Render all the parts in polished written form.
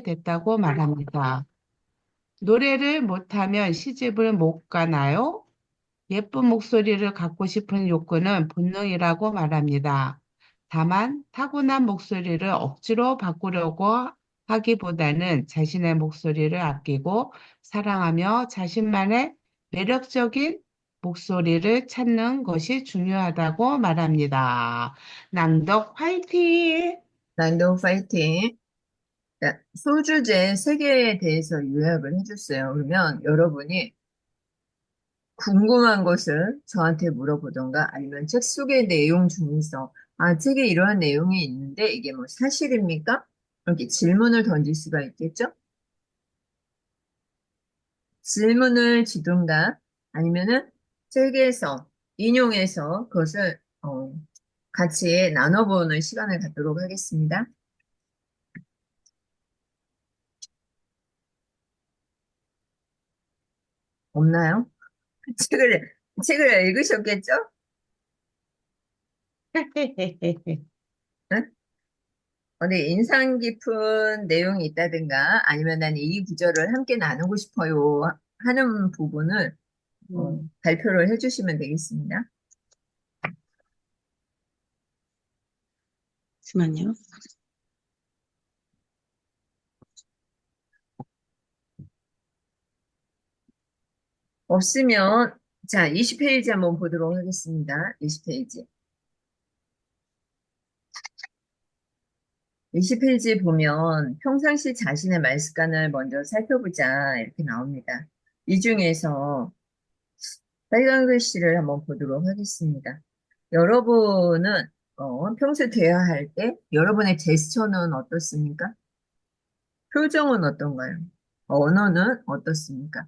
됐다고 말합니다. 노래를 못하면 시집을 못 가나요? 예쁜 목소리를 갖고 싶은 욕구는 본능이라고 말합니다. 다만 타고난 목소리를 억지로 바꾸려고 하기보다는 자신의 목소리를 아끼고 사랑하며 자신만의 매력적인 목소리를 찾는 것이 중요하다고 말합니다. 낭독 화이팅! 난도 파이팅. 자, 소주제 3개에 대해서 요약을 해줬어요. 그러면 여러분이 궁금한 것을 저한테 물어보던가 아니면 책 속의 내용 중에서 책에 이러한 내용이 있는데 이게 뭐 사실입니까? 이렇게 질문을 던질 수가 있겠죠? 질문을 주든가 아니면은 책에서 인용해서 그것을 같이 나눠보는 시간을 갖도록 하겠습니다. 없나요? 책을 읽으셨겠죠? 응? 어디 인상 깊은 내용이 있다든가 아니면 난 이 구절을 함께 나누고 싶어요 하는 부분을 음, 발표를 해주시면 되겠습니다. 잠시만요. 없으면 자, 20페이지 한번 보도록 하겠습니다. 20페이지. 20페이지 보면 평상시 자신의 말 습관을 먼저 살펴보자 이렇게 나옵니다. 이 중에서 빨간 글씨를 한번 보도록 하겠습니다. 여러분은 평소 대화할 때 여러분의 제스처는 어떻습니까? 표정은 어떤가요? 언어는 어떻습니까?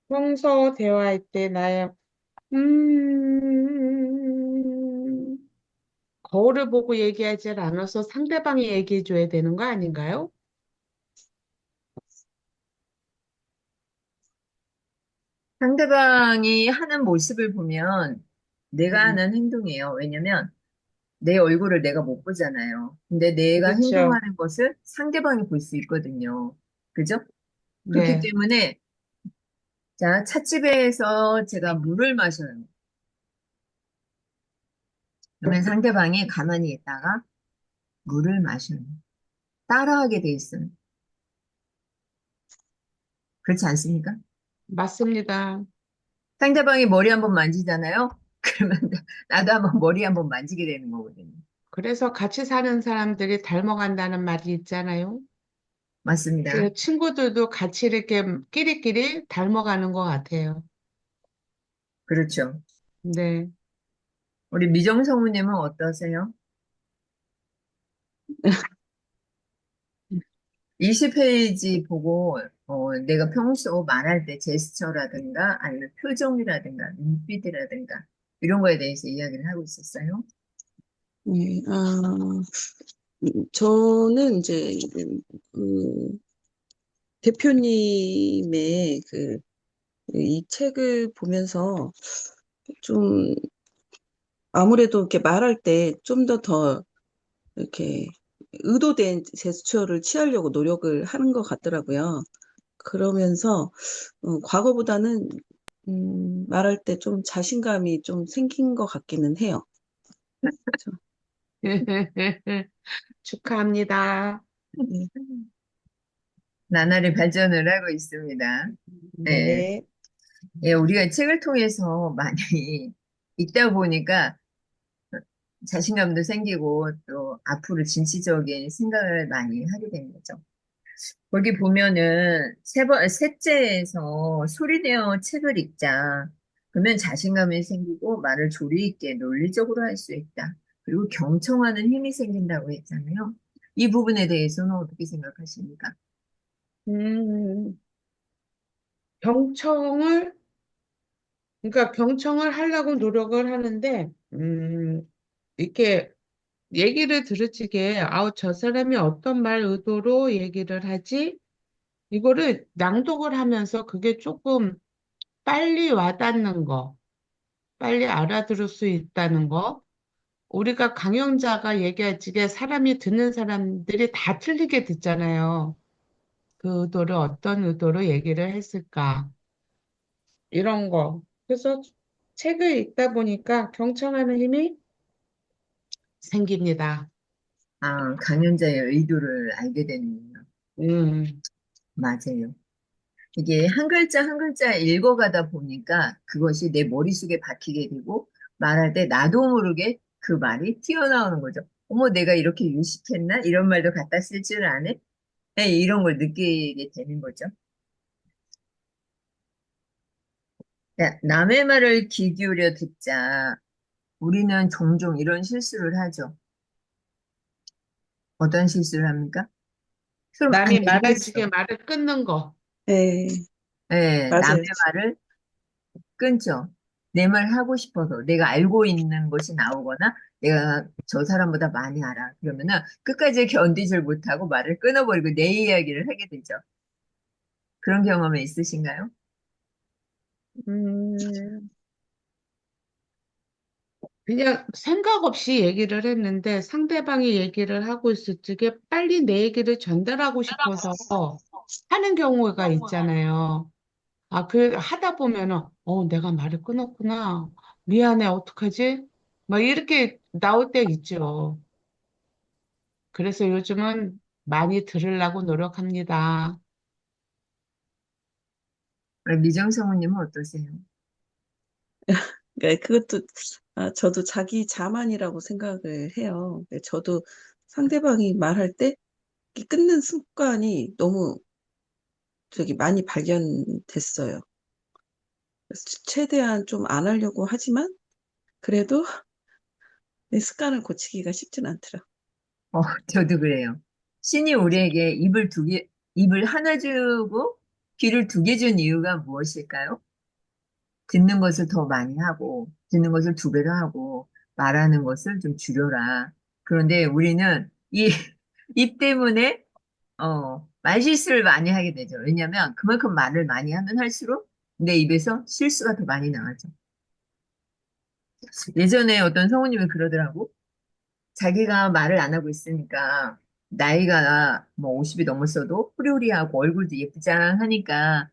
평소 대화할 때 나의 음, 거울을 보고 얘기하지 않아서 상대방이 얘기해 줘야 되는 거 아닌가요? 상대방이 하는 모습을 보면 내가 음, 하는 행동이에요. 왜냐면 내 얼굴을 내가 못 보잖아요. 근데 내가 그렇죠. 행동하는 것을 상대방이 볼 수 있거든요. 그죠? 그렇기 네, 때문에 자, 찻집에서 제가 물을 마셔요. 그러면 상대방이 가만히 있다가 물을 마셔요. 따라하게 돼 있어요. 그렇지 않습니까? 맞습니다. 상대방이 머리 한번 만지잖아요? 그러면 나도 한번 머리 한번 만지게 되는 거거든요. 그래서 같이 사는 사람들이 닮아간다는 말이 있잖아요. 맞습니다. 그래서 친구들도 같이 이렇게 끼리끼리 닮아가는 것 같아요. 그렇죠. 네. 우리 미정 성우님은 어떠세요? 20페이지 보고 내가 평소 말할 때 제스처라든가 아니면 표정이라든가 눈빛이라든가 이런 거에 대해서 이야기를 하고 있었어요. 네, 저는 이제 그 대표님의 이 책을 보면서 좀 아무래도 이렇게 말할 때 좀 더 이렇게 의도된 제스처를 취하려고 노력을 하는 것 같더라고요. 그러면서 과거보다는 말할 때 좀 자신감이 좀 생긴 것 같기는 해요. 그래서, 축하합니다. 네. 나날이 발전을 하고 있습니다. 네. 네. 예, 우리가 책을 통해서 많이 읽다 보니까 자신감도 생기고 또 앞으로 진취적인 생각을 많이 하게 되는 거죠. 거기 보면은 셋째에서 소리내어 책을 읽자. 그러면 자신감이 생기고 말을 조리 있게 논리적으로 할 수 있다. 그리고 경청하는 힘이 생긴다고 했잖아요. 이 부분에 대해서는 어떻게 생각하십니까? 음, 경청을, 그러니까 경청을 하려고 노력을 하는데, 이렇게 얘기를 들으시게, 아우, 저 사람이 어떤 말 의도로 얘기를 하지? 이거를 낭독을 하면서 그게 조금 빨리 와닿는 거, 빨리 알아들을 수 있다는 거, 우리가 강연자가 얘기하지게 사람이 듣는 사람들이 다 틀리게 듣잖아요. 그 의도를 어떤 의도로 얘기를 했을까? 이런 거. 그래서 책을 읽다 보니까 경청하는 힘이 생깁니다. 아, 강연자의 의도를 알게 되는군요. 음, 맞아요. 이게 한 글자 한 글자 읽어가다 보니까 그것이 내 머릿속에 박히게 되고 말할 때 나도 모르게 그 말이 튀어나오는 거죠. 어머, 내가 이렇게 유식했나? 이런 말도 갖다 쓸 줄 아네? 네, 이런 걸 느끼게 되는 거죠. 야, 남의 말을 귀 기울여 듣자. 우리는 종종 이런 실수를 하죠. 어떤 실수를 합니까? 그럼, 아, 남이 말하지게 이랬어. 말을 끊는 거. 네, 네, 남의 맞아요. 말을 끊죠. 내 말 하고 싶어서 내가 알고 있는 것이 나오거나 내가 저 사람보다 많이 알아. 그러면은 끝까지 견디질 못하고 말을 끊어버리고 내 이야기를 하게 되죠. 그런 경험이 있으신가요? 음, 그냥 생각 없이 얘기를 했는데 상대방이 얘기를 하고 있을 적에 빨리 내 얘기를 전달하고 싶어서 하는 경우가 있잖아요. 아, 그, 하다 보면은, 내가 말을 끊었구나. 미안해, 어떡하지? 막 이렇게 나올 때 있죠. 그래서 요즘은 많이 들으려고 노력합니다. 미정 성우님은 어떠세요? 그러니까 그것도 저도 자기 자만이라고 생각을 해요. 저도 상대방이 말할 때 이 끊는 습관이 너무 저기 많이 발견됐어요. 그래서 최대한 좀 안 하려고 하지만 그래도 내 습관을 고치기가 쉽진 않더라. 저도 그래요. 신이 우리에게 입을 하나 주고 귀를 두 개 준 이유가 무엇일까요? 듣는 것을 더 많이 하고, 듣는 것을 두 배로 하고, 말하는 것을 좀 줄여라. 그런데 우리는 입 때문에, 말실수를 많이 하게 되죠. 왜냐면 그만큼 말을 많이 하면 할수록 내 입에서 실수가 더 많이 나가죠. 예전에 어떤 성우님이 그러더라고. 자기가 말을 안 하고 있으니까, 나이가 뭐 50이 넘었어도 후리후리하고 얼굴도 예쁘장하니까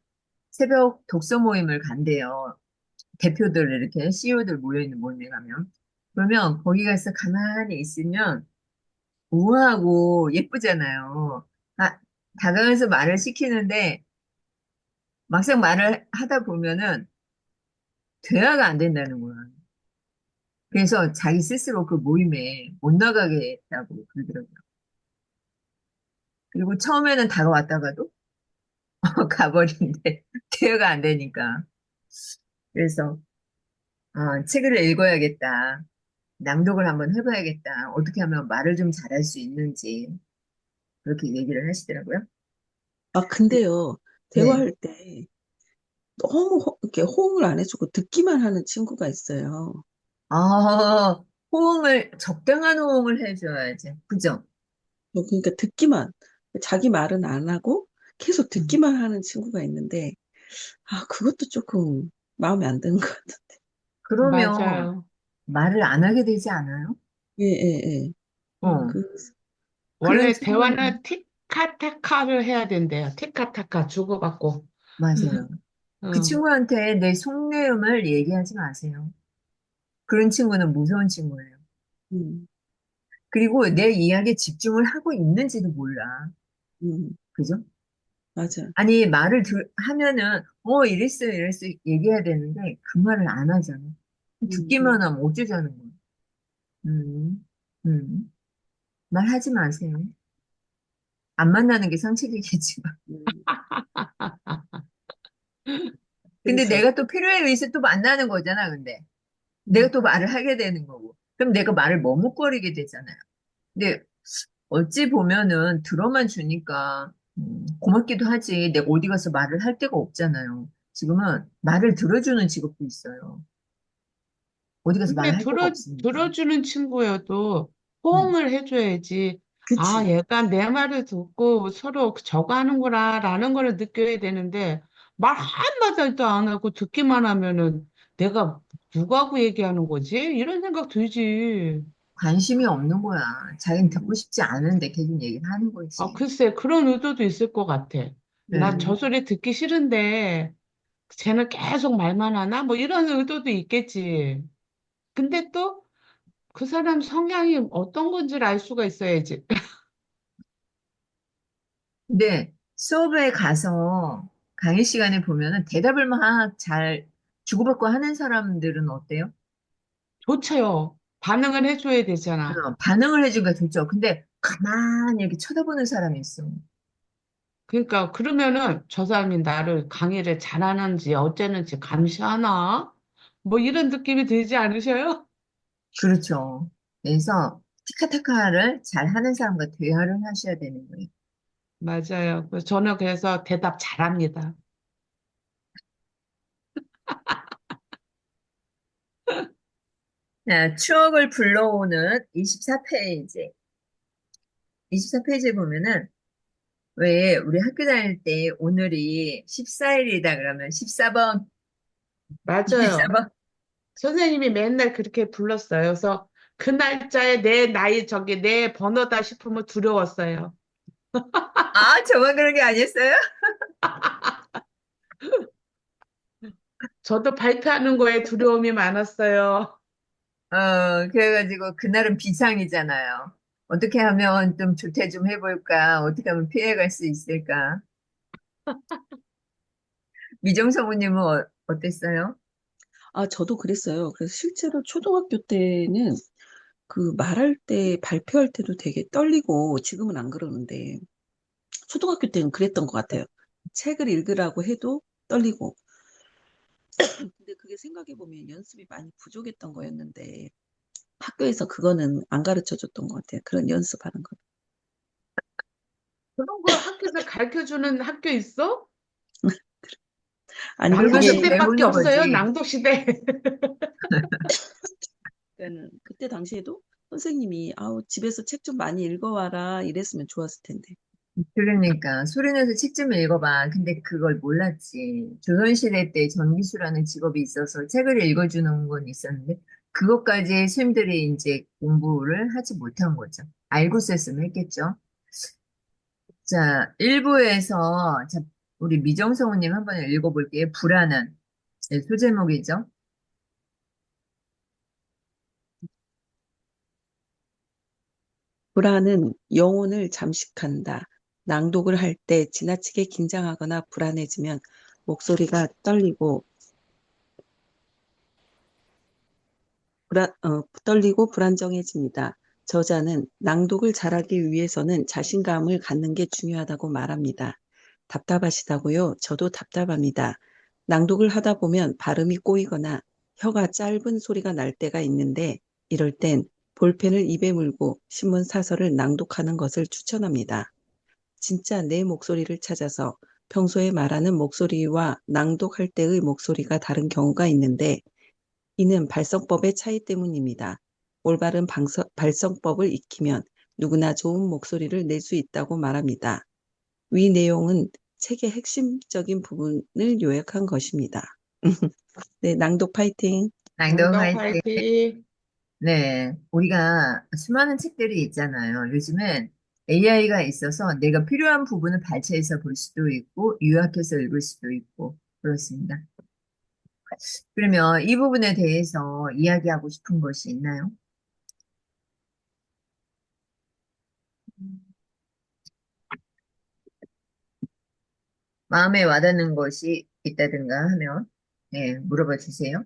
새벽 독서 모임을 간대요. 대표들 이렇게 CEO들 모여있는 모임에 가면 그러면 거기 가서 가만히 있으면 우아하고 예쁘잖아요. 아, 다가가서 말을 시키는데 막상 말을 하다 보면은 대화가 안 된다는 거야. 그래서 자기 스스로 그 모임에 못 나가게 했다고 그러더라고요. 그리고 처음에는 다가왔다가도 가버린대. 대화가 안 되니까. 그래서 책을 읽어야겠다. 낭독을 한번 해봐야겠다. 어떻게 하면 말을 좀 잘할 수 있는지 그렇게 얘기를 하시더라고요. 근데요, 네. 대화할 때 너무 이렇게 호응을 안 해주고 듣기만 하는 친구가 있어요. 호응을, 적당한 호응을 해줘야지. 그죠? 그러니까 듣기만, 자기 말은 안 하고 계속 음. 듣기만 하는 친구가 있는데, 그것도 조금 마음에 안 드는 것 같아. 그러면 맞아요. 말을 안 하게 되지 않아요? 예, 예, 예. 어, 그, 그런 원래 친구는, 대화는 티카타카를 해야 된대요. 티카타카 주고받고. 맞아요. 그 어. 친구한테 내 속내음을 얘기하지 마세요. 그런 친구는 무서운 친구예요. 음, 그리고 내 이야기에 집중을 하고 있는지도 몰라. 음, 그죠? 맞아. 아니, 하면은, 이랬어, 얘기해야 되는데, 그 말을 안 하잖아. 듣기만 음, 하면 어쩌자는 거야. 음, 음. 말하지 마세요. 안 만나는 게 상책이겠지만. 음. 근데 그래서, 내가 또 필요에 의해서 또 만나는 거잖아, 근데. 내가 음, 또 말을 하게 되는 거고. 그럼 내가 말을 머뭇거리게 되잖아요. 근데 어찌 보면은 들어만 주니까 고맙기도 하지. 내가 어디 가서 말을 할 데가 없잖아요. 지금은 말을 들어주는 직업도 있어요. 어디 가서 근데 말할 데가 없으니까. 들어주는 친구여도 음, 호응을 해줘야지. 아, 그치. 얘가 내 말을 듣고 서로 저거 하는구나, 라는 걸 느껴야 되는데, 말 한마디도 안 하고 듣기만 하면은 내가 누구하고 얘기하는 거지? 이런 생각 들지. 관심이 없는 거야. 자기는 듣고 싶지 않은데 계속 얘기를 하는 거지. 글쎄, 그런 의도도 있을 것 같아. 난 저 네. 소리 듣기 싫은데, 쟤는 계속 말만 하나? 뭐 이런 의도도 있겠지. 근데 또 그 사람 성향이 어떤 건지를 알 수가 있어야지. 근데 수업에 가서 강의 시간에 보면은 대답을 막 잘 주고받고 하는 사람들은 어때요? 좋죠. 반응을 해줘야 되잖아. 반응을 해주기가 좋죠. 근데 가만히 이렇게 쳐다보는 사람이 있어. 그러니까 그러면은 저 사람이 나를 강의를 잘하는지 어쩌는지 감시하나? 뭐 이런 느낌이 들지 않으셔요? 그렇죠. 그래서 티카타카를 잘 하는 사람과 대화를 하셔야 되는 거예요. 맞아요. 저는 그래서 대답 잘합니다. 자, 추억을 불러오는 24페이지. 24페이지에 보면은 왜 우리 학교 다닐 때 오늘이 14일이다 그러면 14번, 맞아요. 14번. 선생님이 맨날 그렇게 불렀어요. 그래서 그 날짜에 내 나이 저기 내 번호다 싶으면 두려웠어요. 아, 저만 그런 게 아니었어요? 저도 발표하는 거에 두려움이 많았어요. 그래가지고 그날은 비상이잖아요. 어떻게 하면 좀 조퇴 좀 해볼까? 어떻게 하면 피해갈 수 있을까? 미정 사모님은 어땠어요? 저도 그랬어요. 그래서 실제로 초등학교 때는 그 말할 때, 발표할 때도 되게 떨리고, 지금은 안 그러는데, 초등학교 때는 그랬던 것 같아요. 책을 읽으라고 해도 떨리고. 근데 그게 생각해보면 연습이 많이 부족했던 거였는데, 학교에서 그거는 안 가르쳐 줬던 것 같아요. 그런 연습하는 거. 그런 거 학교에서 가르쳐 주는 학교 있어? 아니, 낭독 읽어서 그게, 시대밖에 배우는 없어요. 거지. 낭독 시대. 그때 당시에도 선생님이, 집에서 책 좀 많이 읽어와라, 이랬으면 좋았을 텐데. 그러니까 소리내서 책 좀 읽어봐. 근데 그걸 몰랐지. 조선시대 때 전기수라는 직업이 있어서 책을 읽어주는 건 있었는데 그것까지 스님들이 이제 공부를 하지 못한 거죠. 알고 썼으면 했겠죠. 자, 1부에서 우리 미정성우님 한번 읽어볼게요. 불안은 네, 소제목이죠. 불안은 영혼을 잠식한다. 낭독을 할 때 지나치게 긴장하거나 불안해지면 목소리가 떨리고 불안정해집니다. 저자는 낭독을 잘하기 위해서는 자신감을 갖는 게 중요하다고 말합니다. 답답하시다고요? 저도 답답합니다. 낭독을 하다 보면 발음이 꼬이거나 혀가 짧은 소리가 날 때가 있는데 이럴 땐 볼펜을 입에 물고 신문 사설을 낭독하는 것을 추천합니다. 진짜 내 목소리를 찾아서 평소에 말하는 목소리와 낭독할 때의 목소리가 다른 경우가 있는데 이는 발성법의 차이 때문입니다. 올바른 발성법을 익히면 누구나 좋은 목소리를 낼 수 있다고 말합니다. 위 내용은 책의 핵심적인 부분을 요약한 것입니다. 네, 낭독 파이팅! 낭독 낭독할 때, 화이팅. 네, 우리가 수많은 책들이 있잖아요. 요즘엔 AI가 있어서 내가 필요한 부분을 발췌해서 볼 수도 있고, 요약해서 읽을 수도 있고, 그렇습니다. 그러면 이 부분에 대해서 이야기하고 싶은 것이 있나요? 마음에 와닿는 것이 있다든가 하면, 네, 물어봐 주세요.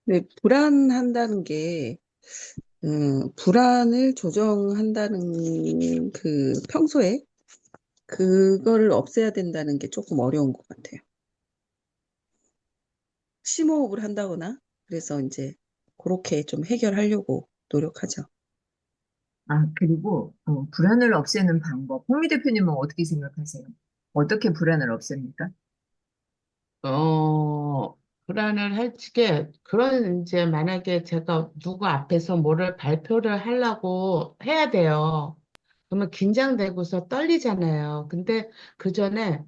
네, 불안한다는 게, 불안을 조정한다는 평소에 그거를 없애야 된다는 게 조금 어려운 것 같아요. 심호흡을 한다거나, 그래서 이제 그렇게 좀 해결하려고 노력하죠. 그리고, 불안을 없애는 방법. 홍미 대표님은 어떻게 생각하세요? 어떻게 불안을 없앱니까? 어, 불안을 해치게, 그런 이제 만약에 제가 누구 앞에서 뭐를 발표를 하려고 해야 돼요. 그러면 긴장되고서 떨리잖아요. 근데 그 전에,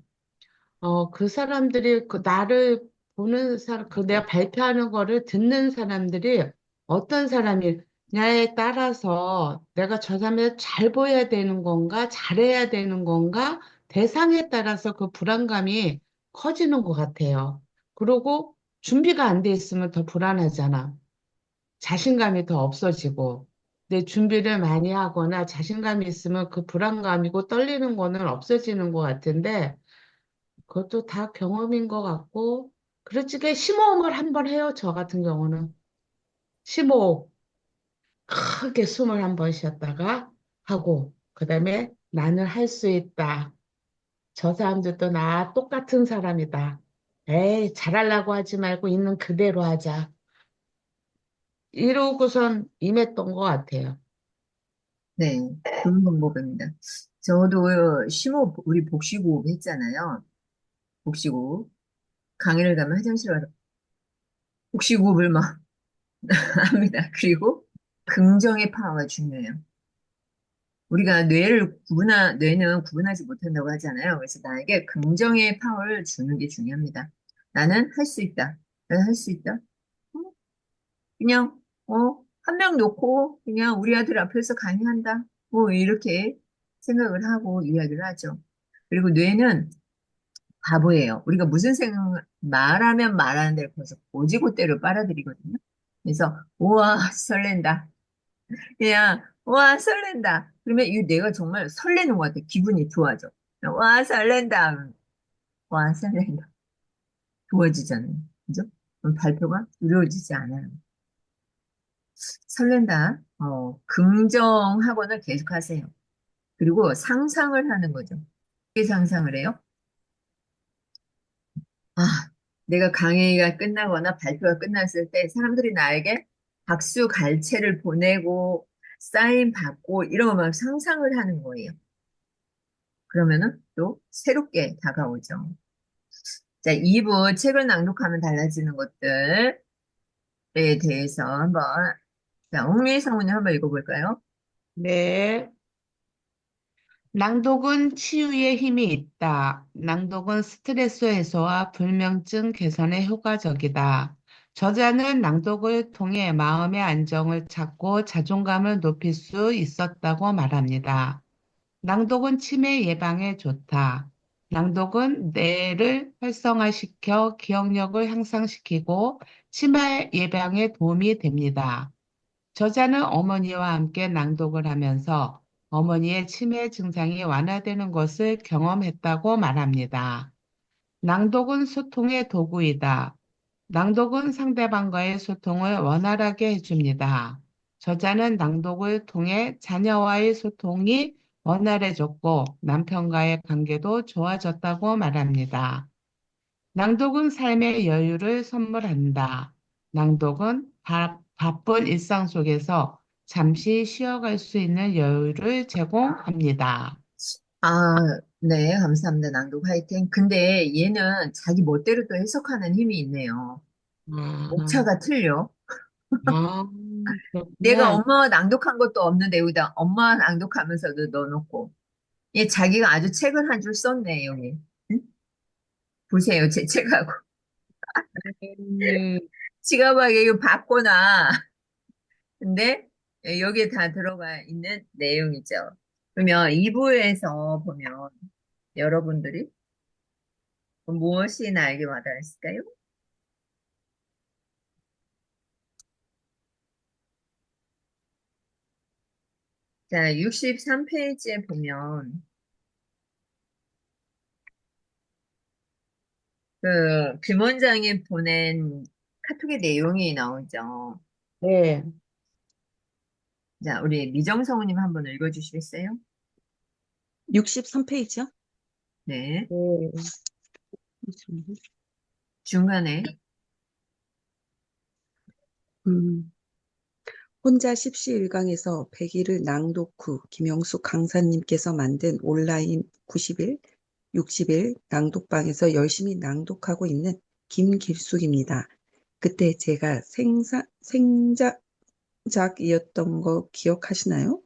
그 사람들이 그 나를 보는 사람, 그 내가 발표하는 거를 듣는 사람들이 어떤 사람이냐에 따라서 내가 저 사람을 잘 보여야 되는 건가, 잘해야 되는 건가, 대상에 따라서 그 불안감이 커지는 것 같아요. 그리고 준비가 안 돼 있으면 더 불안하잖아. 자신감이 더 없어지고. 내 준비를 많이 하거나 자신감이 있으면 그 불안감이고 떨리는 거는 없어지는 것 같은데, 그것도 다 경험인 것 같고, 그렇지게 심호흡을 한번 해요, 저 같은 경우는. 심호흡. 크게 숨을 한번 쉬었다가 하고, 그 다음에 나는 할 수 있다. 저 사람들도 나 똑같은 사람이다. 에이, 잘하려고 하지 말고 있는 그대로 하자. 이러고선 임했던 것 같아요. 네, 좋은 방법입니다. 저도 심호흡, 우리 복식호흡 했잖아요. 복식호흡. 강의를 가면 화장실 가서 복식호흡을 막 합니다. 그리고 긍정의 파워가 중요해요. 우리가 뇌는 구분하지 못한다고 하잖아요. 그래서 나에게 긍정의 파워를 주는 게 중요합니다. 나는 할 수 있다. 나는 할 수 있다. 어? 그냥, 한 명 놓고 그냥 우리 아들 앞에서 강의한다. 뭐, 이렇게 생각을 하고 이야기를 하죠. 그리고 뇌는 바보예요. 우리가 무슨 생각, 말하면 말하는 대로 벌써 고지고대로 빨아들이거든요. 그래서, 우와, 설렌다. 그냥, 와, 설렌다. 그러면 이 내가 정말 설레는 것 같아. 기분이 좋아져. 와, 설렌다. 와, 설렌다. 좋아지잖아요. 그죠? 그럼 발표가 두려워지지 않아요. 설렌다. 긍정 학원을 계속 하세요. 그리고 상상을 하는 거죠. 어떻게 상상을 해요? 아, 내가 강의가 끝나거나 발표가 끝났을 때 사람들이 나에게 박수 갈채를 보내고 사인 받고 이런 거 막 상상을 하는 거예요. 그러면은 또 새롭게 다가오죠. 자, 2부 책을 낭독하면 달라지는 것들에 대해서 한번, 자, 옥미 성우님 한번 읽어볼까요? 네. 낭독은 치유의 힘이 있다. 낭독은 스트레스 해소와 불면증 개선에 효과적이다. 저자는 낭독을 통해 마음의 안정을 찾고 자존감을 높일 수 있었다고 말합니다. 낭독은 치매 예방에 좋다. 낭독은 뇌를 활성화시켜 기억력을 향상시키고 치매 예방에 도움이 됩니다. 저자는 어머니와 함께 낭독을 하면서 어머니의 치매 증상이 완화되는 것을 경험했다고 말합니다. 낭독은 소통의 도구이다. 낭독은 상대방과의 소통을 원활하게 해줍니다. 저자는 낭독을 통해 자녀와의 소통이 원활해졌고 남편과의 관계도 좋아졌다고 말합니다. 낭독은 삶의 여유를 선물한다. 낭독은 바쁜 일상 속에서 잠시 쉬어갈 수 있는 여유를 제공합니다. 아, 네, 감사합니다. 낭독 화이팅. 근데 얘는 자기 멋대로 또 해석하는 힘이 있네요. 아, 목차가 틀려. 아, 내가 그렇구나. 엄마가 낭독한 것도 없는데 여기다 엄마 낭독하면서도 넣어놓고. 얘 자기가 아주 책을 한 줄 썼네, 여기. 응? 보세요, 제 책하고. 음, 지갑하게 이거 받거나. 근데 여기에 다 들어가 있는 내용이죠. 그러면 2부에서 보면 여러분들이 무엇이 나에게 와닿았을까요? 자, 63페이지에 보면 그 김원장이 보낸 카톡의 내용이 나오죠. 네, 자, 우리 미정성우님 한번 읽어주시겠어요? 63페이지요? 네. 네, 중간에 혼자 십시일강에서 100일을 낭독 후 김영숙 강사님께서 만든 온라인 90일, 60일 낭독방에서 열심히 낭독하고 있는 김길숙입니다. 그때 제가 생작이었던 거 기억하시나요?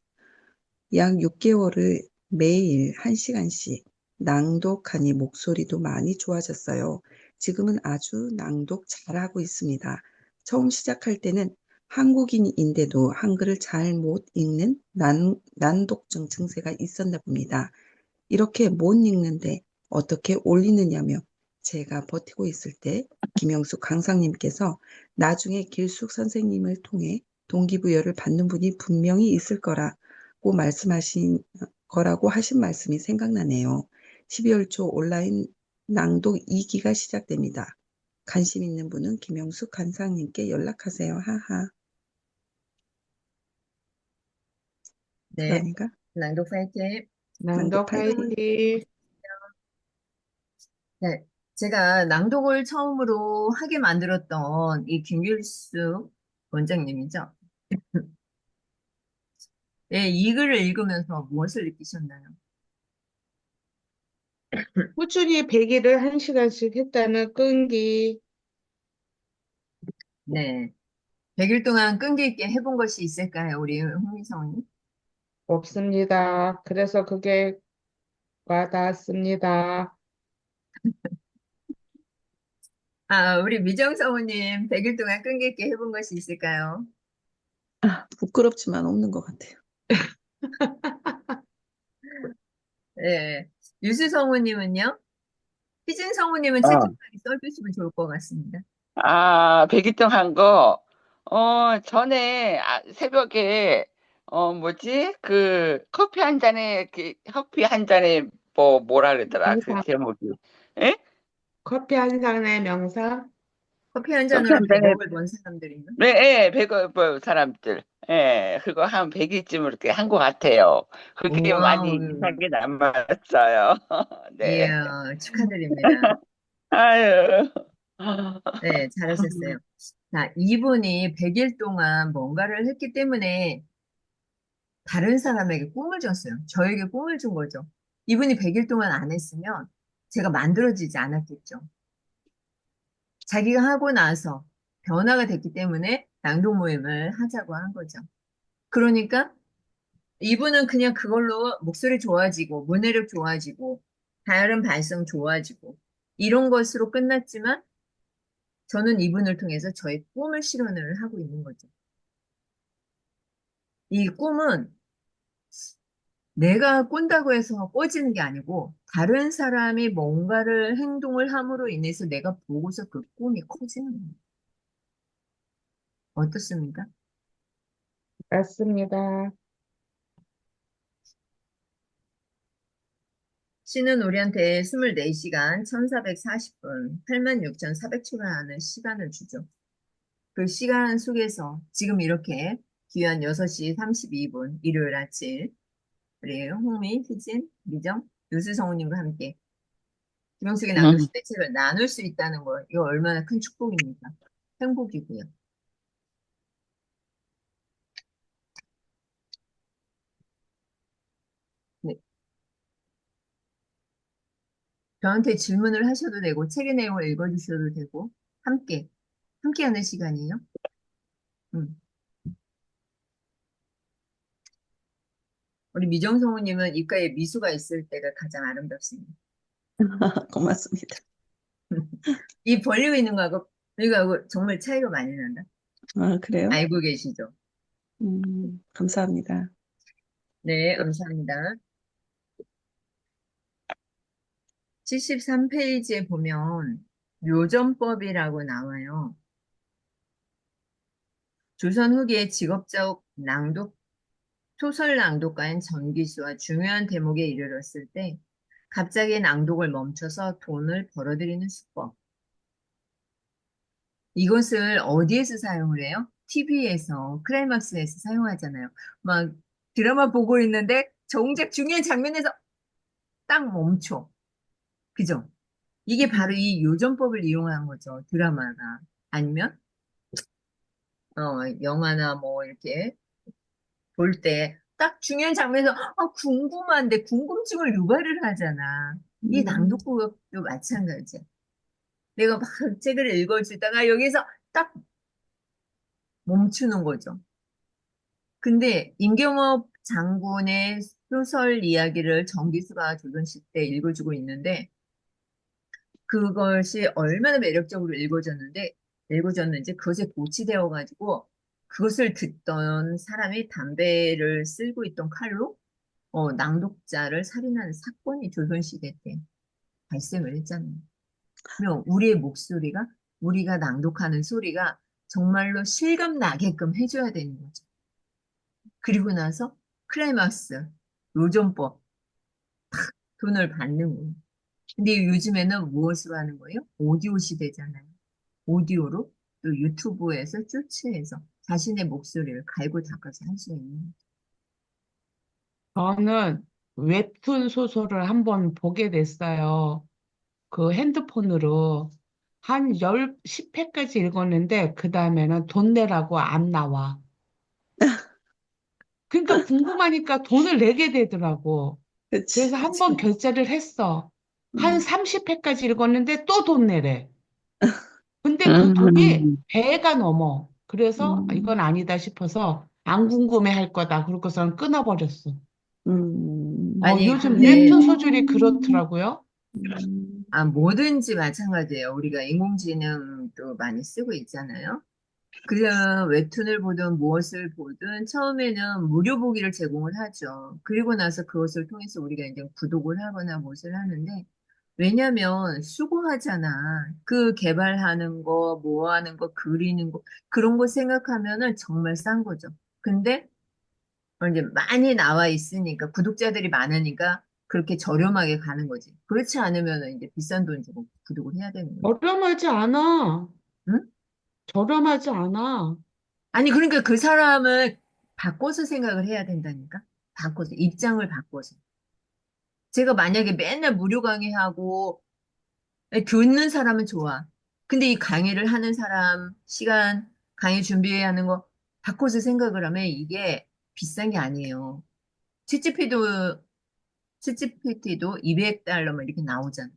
약 6개월을 매일 1시간씩 낭독하니 목소리도 많이 좋아졌어요. 지금은 아주 낭독 잘하고 있습니다. 처음 시작할 때는 한국인인데도 한글을 잘 못 읽는 난독증 증세가 있었나 봅니다. 이렇게 못 읽는데 어떻게 올리느냐며 제가 버티고 있을 때 김영숙 강사님께서 나중에 길숙 선생님을 통해 동기부여를 받는 분이 분명히 있을 거라고 하신 말씀이 생각나네요. 12월 초 온라인 낭독 2기가 시작됩니다. 관심 있는 분은 김영숙 간사님께 연락하세요. 하하. 그거 네, 아닌가? 낭독 파이팅. 낭독 낭독 파이팅. 화이팅. 네, 제가 낭독을 처음으로 하게 만들었던 이 김길수 원장님이죠. 네, 이 글을 읽으면서 무엇을 느끼셨나요? 꾸준히 100일을 1시간씩 했다는 끈기. 네, 100일 동안 끈기 있게 해본 것이 있을까요, 우리 홍미성님? 없습니다. 그래서 그게 와닿았습니다. 아, 우리 미정성우님 100일 동안 끈기 있게 해본 것이 있을까요? 부끄럽지만 없는 것 같아요. 네, 유수성우님은요? 희진성우님은 어. 채팅창에 써주시면 좋을 것 같습니다. 아, 백일동 한 거, 전에, 새벽에, 뭐지? 커피 한 잔에, 뭐라 그러더라, 그 명상, 제목이. 에? 커피 한 잔의 명상. 커피 한 커피 잔으로 한 잔에, 100억을 번 사람들인가? 네, 예, 사람들. 예, 그거 한 100일쯤 이렇게 한 것 같아요. 그게 많이 와우, 인상이 남았어요. 네. 이야, 축하드립니다. 아유. 네, 잘하셨어요. 자, 이분이 100일 동안 뭔가를 했기 때문에 다른 사람에게 꿈을 줬어요. 저에게 꿈을 준 거죠. 이분이 100일 동안 안 했으면 제가 만들어지지 않았겠죠. 자기가 하고 나서 변화가 됐기 때문에 낭독 모임을 하자고 한 거죠. 그러니까 이분은 그냥 그걸로 목소리 좋아지고, 문해력 좋아지고, 발음 발성 좋아지고, 이런 것으로 끝났지만 저는 이분을 통해서 저의 꿈을 실현을 하고 있는 거죠. 이 꿈은 내가 꾼다고 해서 꿔지는 게 아니고 다른 사람이 뭔가를 행동을 함으로 인해서 내가 보고서 그 꿈이 커지는 거예요. 어떻습니까? 맞습니다. 신은 우리한테 24시간 1440분 86,400초라는 시간을 주죠. 그 시간 속에서 지금 이렇게 귀한 6시 32분 일요일 아침 우리 홍미, 희진, 미정, 유수성우님과 함께 김영숙의 낭독 스테이지를 나눌 수 있다는 거 이거 얼마나 큰 축복입니까? 행복이고요. 네. 저한테 질문을 하셔도 되고 책의 내용을 읽어주셔도 되고 함께 하는 시간이에요. 음. 우리 미정성우님은 입가에 미소가 있을 때가 가장 아름답습니다. 고맙습니다. 이 벌리고 있는 거하고 이거하고 정말 차이가 많이 난다. 아, 그래요? 알고 계시죠? 감사합니다. 네, 감사합니다. 73페이지에 보면 묘전법이라고 나와요. 조선 후기의 직업적 낭독, 소설 낭독가인 전기수와 중요한 대목에 이르렀을 때 갑자기 낭독을 멈춰서 돈을 벌어들이는 수법. 이것을 어디에서 사용을 해요? TV에서, 클라이막스에서 사용하잖아요. 막 드라마 보고 있는데 정작 중요한 장면에서 딱 멈춰. 그죠? 이게 바로 음, 이 요전법을 이용한 거죠. 드라마나 아니면 영화나 뭐 이렇게 볼 때 딱 중요한 장면에서 궁금한데 궁금증을 유발을 하잖아. 이 음, 낭독법도 마찬가지야. 내가 막 책을 읽어주다가 여기서 딱 멈추는 거죠. 근데 임경업 장군의 소설 이야기를 정기수가 조선시대 때 읽어주고 있는데 그것이 얼마나 매력적으로 읽어졌는지 그것에 도취되어 가지고 그것을 듣던 사람이 담배를 쓸고 있던 칼로 낭독자를 살인하는 사건이 조선시대 때 발생을 했잖아요. 그럼 우리의 목소리가, 우리가 낭독하는 소리가 정말로 실감 나게끔 해줘야 되는 거죠. 그리고 나서 클라이막스, 요정법, 돈을 받는 거예요. 근데 요즘에는 무엇으로 하는 거예요? 오디오 시대잖아요. 오디오로 또 유튜브에서 쇼츠에서 자신의 목소리를 갈고 닦아서 할 수 있는. 저는 웹툰 소설을 한번 보게 됐어요. 그 핸드폰으로 한 10회까지 읽었는데 그 다음에는 돈 내라고 안 나와. 그러니까 궁금하니까 돈을 내게 되더라고. 그치, 그래서 한 번 그치. 결제를 했어. 한 음, 30회까지 읽었는데 또 돈 내래. 근데 그 돈이 음, 배가 넘어. 그래서 음, 이건 아니다 싶어서 안 궁금해 할 거다. 그러고서는 끊어버렸어. 아니, 요즘 근데, 웹툰 소설이 그렇더라고요. 음, 뭐든지 마찬가지예요. 우리가 인공지능도 많이 쓰고 있잖아요. 그냥 웹툰을 보든 무엇을 보든 처음에는 무료 보기를 제공을 하죠. 그리고 나서 그것을 통해서 우리가 이제 구독을 하거나 무엇을 하는데, 왜냐면 수고하잖아. 그 개발하는 거, 뭐 하는 거, 그리는 거, 그런 거 생각하면은 정말 싼 거죠. 근데 이제 많이 나와 있으니까, 구독자들이 많으니까 그렇게 저렴하게 가는 거지. 그렇지 않으면 이제 비싼 돈 주고 구독을 해야 되는 거죠. 저렴하지 않아. 응? 저렴하지 않아. 아니, 그러니까 그 사람을 바꿔서 생각을 해야 된다니까? 바꿔서, 입장을 바꿔서. 제가 만약에 맨날 무료 강의하고, 듣는 사람은 좋아. 근데 이 강의를 하는 사람, 시간, 강의 준비해야 하는 거 바꿔서 생각을 하면 이게 비싼 게 아니에요. 챗GPT도, 챗GPT도 200달러 뭐 이렇게 나오잖아.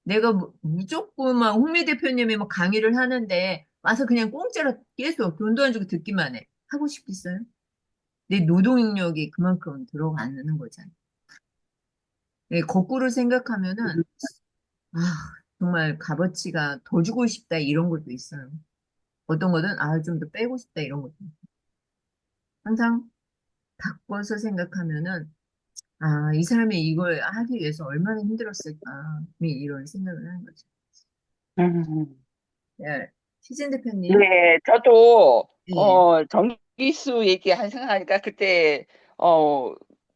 내가 무조건 막 홍미 대표님이 뭐 강의를 하는데 와서 그냥 공짜로 계속 돈도 안 주고 듣기만 해. 하고 싶겠어요? 내 노동력이 그만큼 들어가는 거잖아요. 네, 거꾸로 생각하면은, 아, 정말 값어치가 더 주고 싶다 이런 것도 있어요. 어떤 거든, 좀 더 빼고 싶다 이런 것도. 항상 바꿔서 생각하면은, 이 사람이 이걸 하기 위해서 얼마나 힘들었을까. 이런 생각을 하는 거죠. 음. 네, 시진 대표님. 네, 저도 예. 정기수 얘기한 생각하니까 그때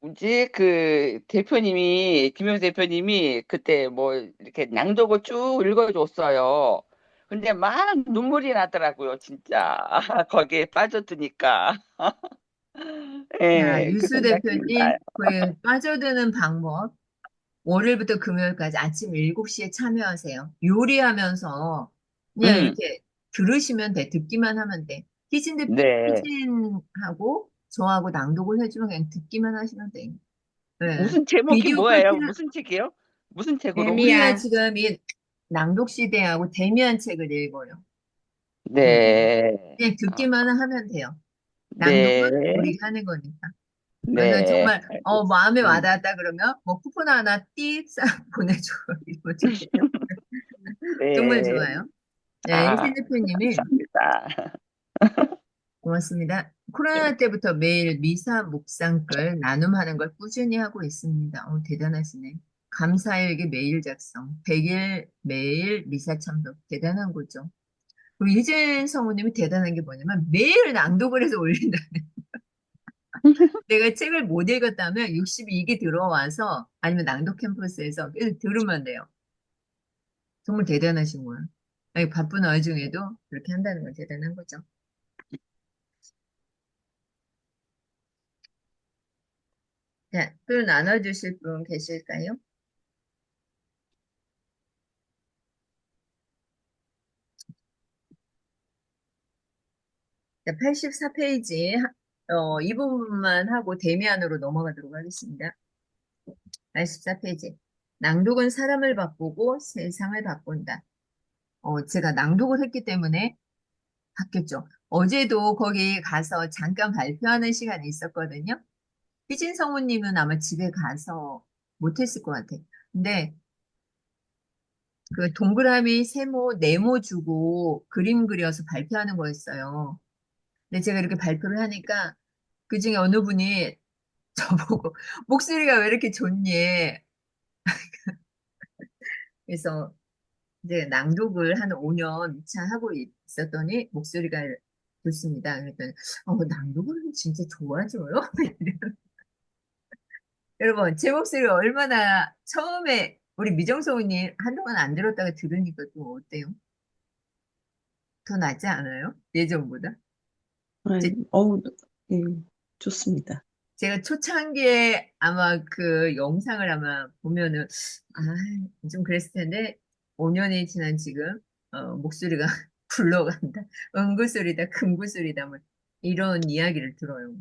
뭐지 그 대표님이 김영수 대표님이 그때 뭐 이렇게 낭독을 쭉 읽어줬어요. 근데 막 눈물이 나더라고요, 진짜. 거기에 빠져드니까. 자, 그 유수 생각이 대표님, 나요. 그 빠져드는 방법. 월요일부터 금요일까지 아침 7시에 참여하세요. 요리하면서 그냥 음, 이렇게 들으시면 돼. 듣기만 하면 돼. 네. 희진하고 저하고 낭독을 해주면 그냥 듣기만 하시면 돼. 네. 무슨 제목이 비디오 뭐예요? 파트는 무슨 책이요? 무슨 책으로? 우리가 재미야. 지금 이 낭독 시대하고 대미한 책을 읽어요. 네. 네. 그냥 아, 듣기만 하면 돼요. 낭독은 네. 우리가 하는 거니까. 그래서 네. 정말 마음에 알겠습니다. 와닿았다 그러면 뭐 쿠폰 하나 띡 싹 보내줘. 이거 좋겠죠? 정말 네. 좋아요. 네, 신 대표님이 감사합니다. 고맙습니다. 코로나 때부터 매일 미사 묵상글 나눔하는 걸 꾸준히 하고 있습니다. 대단하시네. 감사일기 매일 작성, 100일 매일 미사 참석. 대단한 거죠. 그리고 유진 성우님이 대단한 게 뭐냐면 매일 낭독을 해서 올린다. 내가 책을 못 읽었다면 62기 들어와서 아니면 낭독 캠퍼스에서 계속 들으면 돼요. 정말 대단하신 거예요. 아니, 바쁜 와중에도 그렇게 한다는 건 대단한 거죠. 자, 또 나눠주실 분 계실까요? 자, 84페이지, 이 부분만 하고 대면으로 넘어가도록 하겠습니다. 84페이지. 낭독은 사람을 바꾸고 세상을 바꾼다. 제가 낭독을 했기 때문에 바뀌었죠. 어제도 거기 가서 잠깐 발표하는 시간이 있었거든요. 희진 성우님은 아마 집에 가서 못했을 것 같아. 근데 그 동그라미, 세모, 네모 주고 그림 그려서 발표하는 거였어요. 근데 제가 이렇게 발표를 하니까 그 중에 어느 분이 저보고 목소리가 왜 이렇게 좋니? 그래서 이제 낭독을 한 5년 차 하고 있었더니 목소리가 좋습니다. 그랬더니 낭독을 진짜 좋아져요? 여러분 제 목소리 얼마나 처음에 우리 미정소님 한동안 안 들었다가 들으니까 또 어때요? 더 낫지 않아요? 예전보다? 아이, 제, 예, 좋습니다. 제가 초창기에 아마 그 영상을 아마 보면은 좀 그랬을 텐데 5년이 지난 지금 목소리가 굴러간다. 응구소리다, 금구소리다 뭐 이런 이야기를 들어요.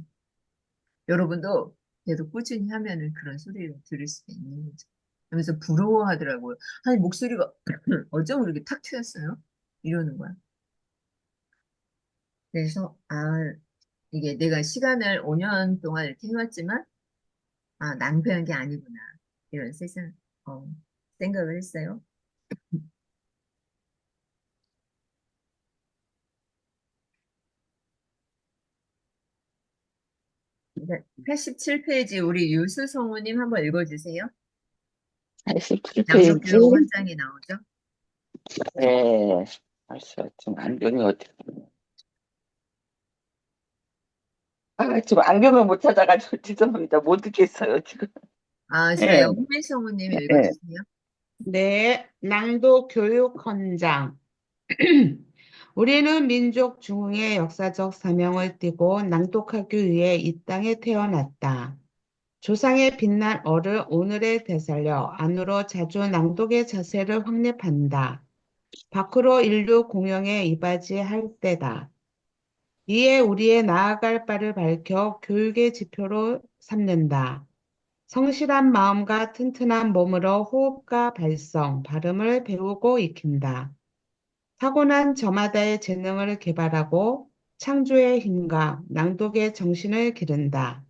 여러분도 계속 꾸준히 하면은 그런 소리를 들을 수가 있는 거죠. 그러면서 부러워하더라고요. 아니 목소리가 어쩜 그렇게 탁 트였어요? 이러는 거야. 그래서 이게 내가 시간을 5년 동안 이렇게 해왔지만 낭비한 게 아니구나. 이런 어, 생각을 했어요. 87페이지 우리 유수성우님 한번 읽어주세요. 87페이지. 낭독교육 헌장이 나오죠? 네. 알았어. 지금 안경이 어떻게. 지금 안경을 못 찾아가지고 죄송합니다. 못 듣겠어요, 지금. 예, 좋아요. 홍민성우님 예. 읽어주세요. 네, 낭독 교육 헌장. 우리는 민족 중흥의 역사적 사명을 띠고 낭독하기 위해 이 땅에 태어났다. 조상의 빛난 얼을 오늘에 되살려 안으로 자주 낭독의 자세를 확립한다. 밖으로 인류 공영에 이바지할 때다. 이에 우리의 나아갈 바를 밝혀 교육의 지표로 삼는다. 성실한 마음과 튼튼한 몸으로 호흡과 발성, 발음을 배우고 익힌다. 타고난 저마다의 재능을 개발하고 창조의 힘과 낭독의 정신을 기른다.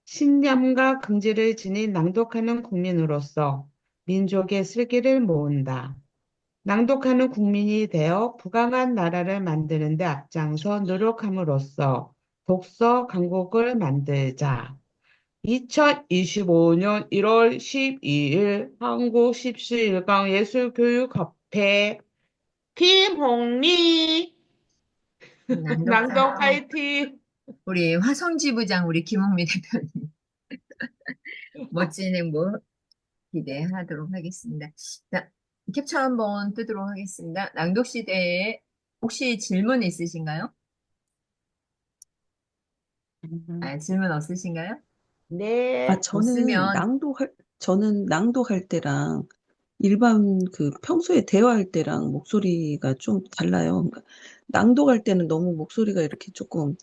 신념과 긍지를 지닌 낭독하는 국민으로서 민족의 슬기를 모은다. 낭독하는 국민이 되어 부강한 나라를 만드는 데 앞장서 노력함으로써 독서 강국을 만들자. 2025년 1월 12일 한국 십시일강 예술교육협회 김홍미 낭독 낭독하는 파이팅! 우리 화성지부장 우리 김홍미 대표님 멋진 행보 기대하도록 하겠습니다. 자, 캡처 한번 뜨도록 하겠습니다. 낭독 시대에 혹시 질문 있으신가요? 질문 없으신가요? 네, 없으면 저는 낭독할 때랑 일반 평소에 대화할 때랑 목소리가 좀 달라요. 그러니까 낭독할 때는 너무 목소리가 이렇게 조금,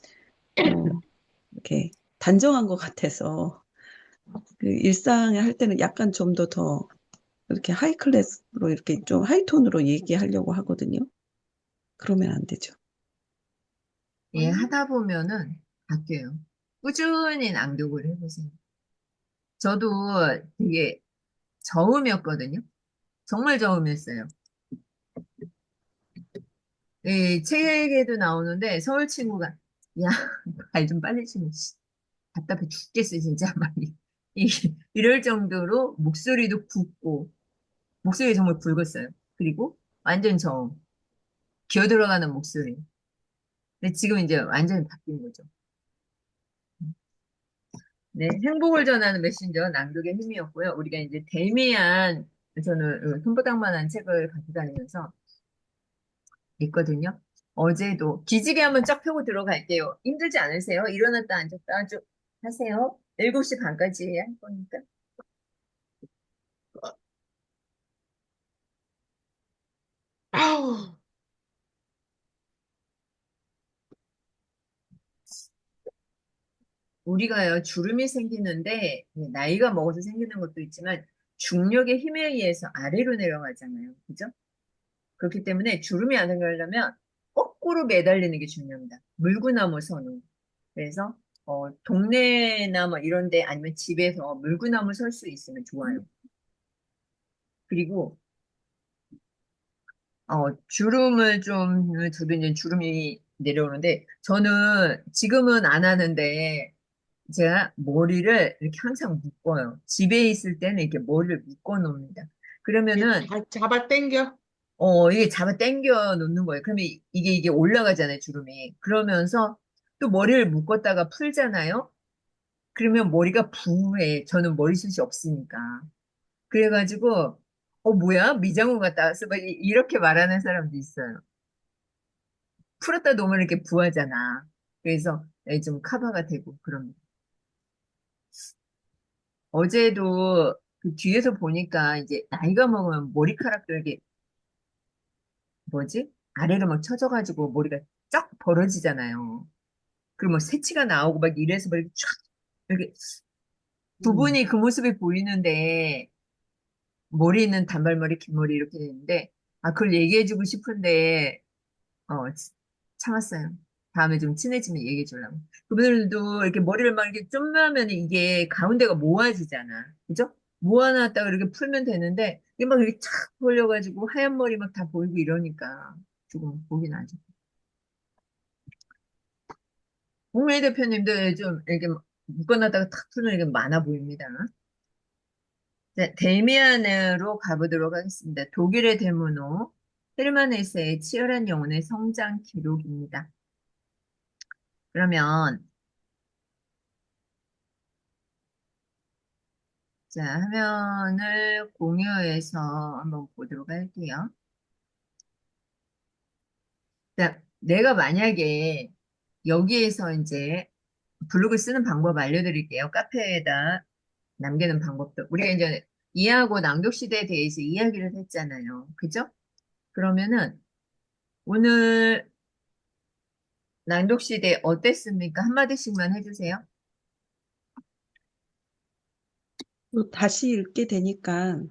이렇게 단정한 것 같아서 일상에 할 때는 약간 좀 더 이렇게 하이 클래스로 이렇게 좀 하이톤으로 얘기하려고 하거든요. 그러면 안 되죠. 예, 하다 보면은 바뀌어요. 꾸준히 낭독을 해보세요. 저도 되게 저음이었거든요. 정말 저음이었어요. 이 책에도 나오는데 서울 친구가 야, 발 좀 빨리 좀 답답해 죽겠어 진짜 막 이럴 정도로 목소리도 굵고 목소리 정말 굵었어요. 그리고 완전 저음, 기어 들어가는 목소리. 근데 지금 이제 완전히 바뀐 거죠. 네, 행복을 전하는 메신저 낭독의 힘이었고요. 우리가 이제 데미안 저는 손바닥만한 책을 갖고 다니면서 있거든요. 어제도 기지개 한번 쫙 펴고 들어갈게요. 힘들지 않으세요? 일어났다 앉았다 쭉 하세요. 7시 반까지 할 거니까. 아우, 우리가요, 주름이 생기는데, 나이가 먹어서 생기는 것도 있지만, 중력의 힘에 의해서 아래로 내려가잖아요. 그죠? 그렇기 때문에 주름이 안 생기려면 거꾸로 매달리는 게 중요합니다. 물구나무 선우. 그래서, 동네나 뭐 이런 데 아니면 집에서 물구나무 설 수 있으면 좋아요. 그리고, 주름을 좀, 저도 이제 주름이 내려오는데, 저는 지금은 안 하는데, 제가 머리를 이렇게 항상 묶어요. 집에 있을 때는 이렇게 머리를 묶어 놓습니다. 이렇게 그러면은, 잡아 당겨. 이게 잡아 당겨 놓는 거예요. 그러면 이게 올라가잖아요, 주름이. 그러면서 또 머리를 묶었다가 풀잖아요? 그러면 머리가 부해. 저는 머리숱이 없으니까. 그래가지고, 뭐야? 미장원 갔다 왔어? 막 이렇게 말하는 사람도 있어요. 풀었다 놓으면 이렇게 부하잖아. 그래서 좀 커버가 되고, 그럼. 어제도 그 뒤에서 보니까 이제 나이가 먹으면 머리카락도 이렇게 뭐지? 아래로 막 쳐져가지고 머리가 쫙 벌어지잖아요. 그리고 막 새치가 나오고 막 이래서 막 이렇게 쫙 이렇게 두 음. 분이 그 모습이 보이는데 머리는 단발머리, 긴 머리 이렇게 되는데 그걸 얘기해주고 싶은데 참았어요. 다음에 좀 친해지면 얘기해 주려고. 그분들도 이렇게 머리를 막 이렇게 좀 하면 이게 가운데가 모아지잖아. 그죠? 모아놨다가 이렇게 풀면 되는데, 이게 막 이렇게 착 벌려가지고 하얀 머리 막 다 보이고 이러니까 조금 보긴 하죠. 홍일 대표님도 좀 이렇게 묶어놨다가 탁 풀면 이게 많아 보입니다. 자, 데미안으로 가보도록 하겠습니다. 독일의 대문호, 헤르만 헤세의 치열한 영혼의 성장 기록입니다. 그러면 자, 화면을 공유해서 한번 보도록 할게요. 자, 내가 만약에 여기에서 이제 블로그 쓰는 방법 알려드릴게요. 카페에다 남기는 방법도. 우리가 이제 이해하고 낭독 시대에 대해서 이야기를 했잖아요. 그죠? 그러면은 오늘 낭독 시대 어땠습니까? 한마디씩만 해주세요. 또 다시 읽게 되니까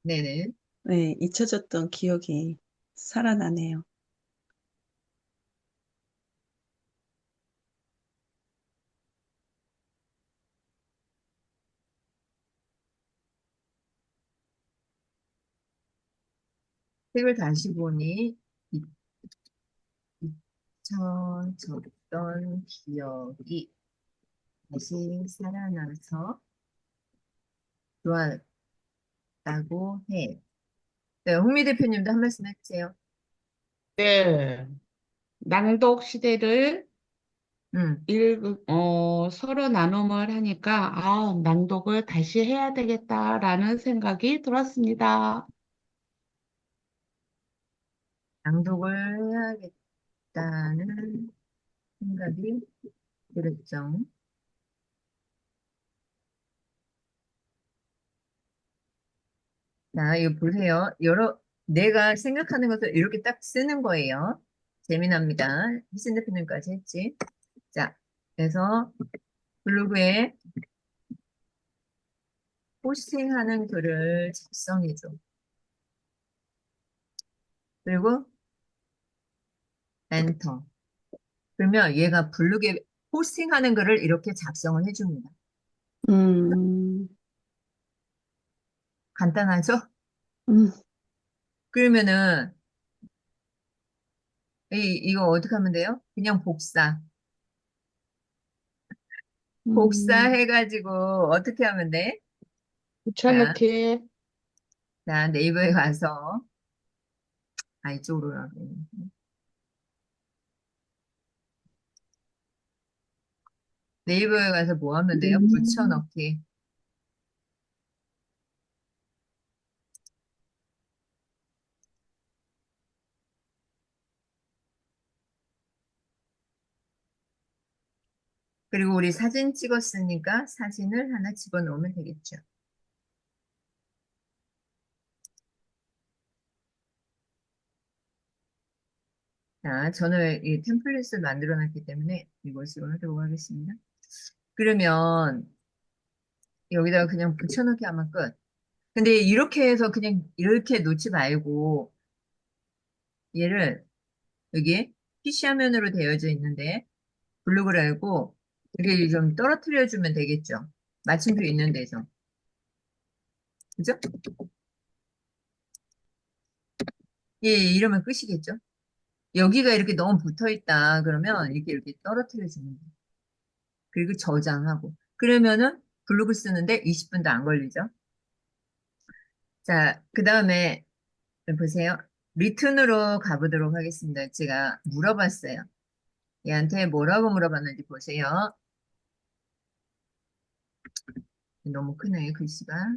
네네. 네, 잊혀졌던 기억이 살아나네요. 책을 다시 보니 잊혀졌던 기억이 다시 살아나서 좋았다고 해. 네, 홍미 대표님도 한 말씀 해주세요. 네. 낭독 시대를 음, 서로 나눔을 하니까, 낭독을 다시 해야 되겠다라는 생각이 들었습니다. 낭독을 해야겠다는 생각이 들었죠. 자, 이거 보세요. 내가 생각하는 것을 이렇게 딱 쓰는 거예요. 재미납니다. 희신 대표님까지 했지. 자, 그래서 블로그에 포스팅하는 글을 작성해줘. 그리고 엔터. 그러면 얘가 블로그에 포스팅하는 글을 이렇게 작성을 해줍니다. 음, 간단하죠? 음, 그러면은 이거 어떻게 하면 돼요? 그냥 음, 복사해가지고 어떻게 하면 돼? 자, 붙여넣기. 자, 네이버에 가서 이쪽으로 가고. 네이버에 가서 뭐 하면 돼요? 음, 붙여넣기. 그리고 우리 사진 찍었으니까 사진을 하나 집어넣으면 되겠죠. 자, 저는 이 템플릿을 만들어 놨기 때문에 이것으로 하도록 하겠습니다. 그러면 여기다가 그냥 붙여넣기 하면 끝. 근데 이렇게 해서 그냥 이렇게 놓지 말고 얘를 여기 PC 화면으로 되어져 있는데 블록을 알고 이렇게 좀 떨어뜨려 주면 되겠죠. 마침표 있는 데서. 그죠? 예, 이러면 끝이겠죠. 여기가 이렇게 너무 붙어 있다. 그러면 이렇게 떨어뜨려 주는 거예요. 그리고 저장하고. 그러면은 블로그 쓰는데 20분도 안 걸리죠. 자, 그 다음에 보세요. 리튼으로 가보도록 하겠습니다. 제가 물어봤어요. 얘한테 뭐라고 물어봤는지 보세요. 너무 크네, 글씨가.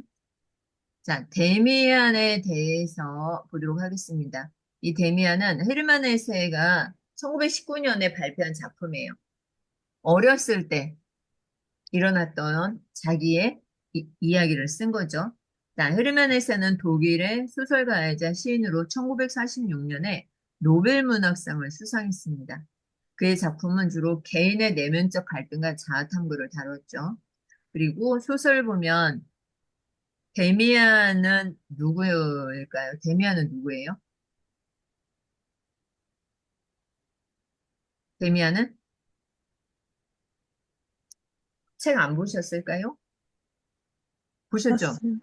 자, 데미안에 대해서 보도록 하겠습니다. 이 데미안은 헤르만 헤세가 1919년에 발표한 작품이에요. 어렸을 때 일어났던 자기의 이야기를 쓴 거죠. 자, 헤르만 헤세는 독일의 소설가이자 시인으로 1946년에 노벨 문학상을 수상했습니다. 그의 작품은 주로 개인의 내면적 갈등과 자아 탐구를 다뤘죠. 그리고 소설 보면 데미안은 누구일까요? 데미안은 누구예요? 데미안은 책 안 보셨을까요? 보셨죠? 봤어요.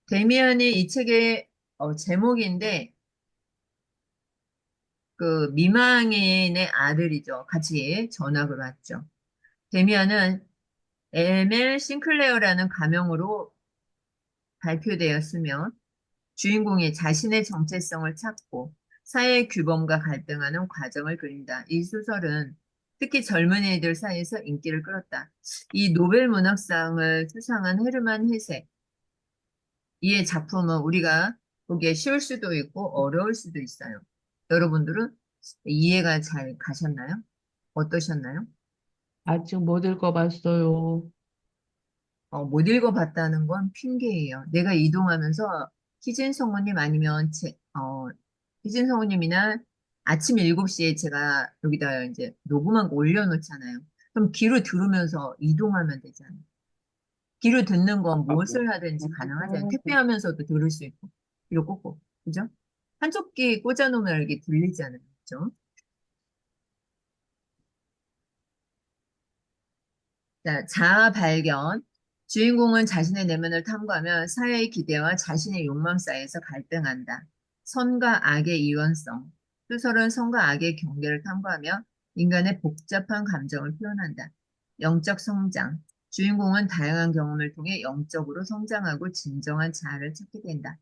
데미안이 이 책의 제목인데 그 미망인의 아들이죠. 같이 전학을 왔죠. 데미안은 에멜 싱클레어라는 가명으로 발표되었으며 주인공이 자신의 정체성을 찾고 사회 규범과 갈등하는 과정을 그린다. 이 소설은 특히 젊은이들 사이에서 인기를 끌었다. 이 노벨 문학상을 수상한 헤르만 헤세. 이의 작품은 우리가 보기에 쉬울 수도 있고 어려울 수도 있어요. 여러분들은 이해가 잘 가셨나요? 어떠셨나요? 아직 못 읽어봤어요. 못 읽어봤다는 건 핑계예요. 내가 이동하면서 희진 성우님 아니면 희진 성우님이나 아침 7시에 제가 여기다 이제 녹음한 거 올려놓잖아요. 그럼 귀로 들으면서 이동하면 되잖아요. 귀로 듣는 건 무엇을 하든지 가능하잖아요. 택배하면서도 들을 수 있고, 귀로 꽂고, 그죠? 한쪽 귀 꽂아놓으면 이게 들리잖아요. 그죠? 자, 자아 발견. 주인공은 자신의 내면을 탐구하며 사회의 기대와 자신의 욕망 사이에서 갈등한다. 선과 악의 이원성. 소설은 선과 악의 경계를 탐구하며 인간의 복잡한 감정을 표현한다. 영적 성장. 주인공은 다양한 경험을 통해 영적으로 성장하고 진정한 자아를 찾게 된다.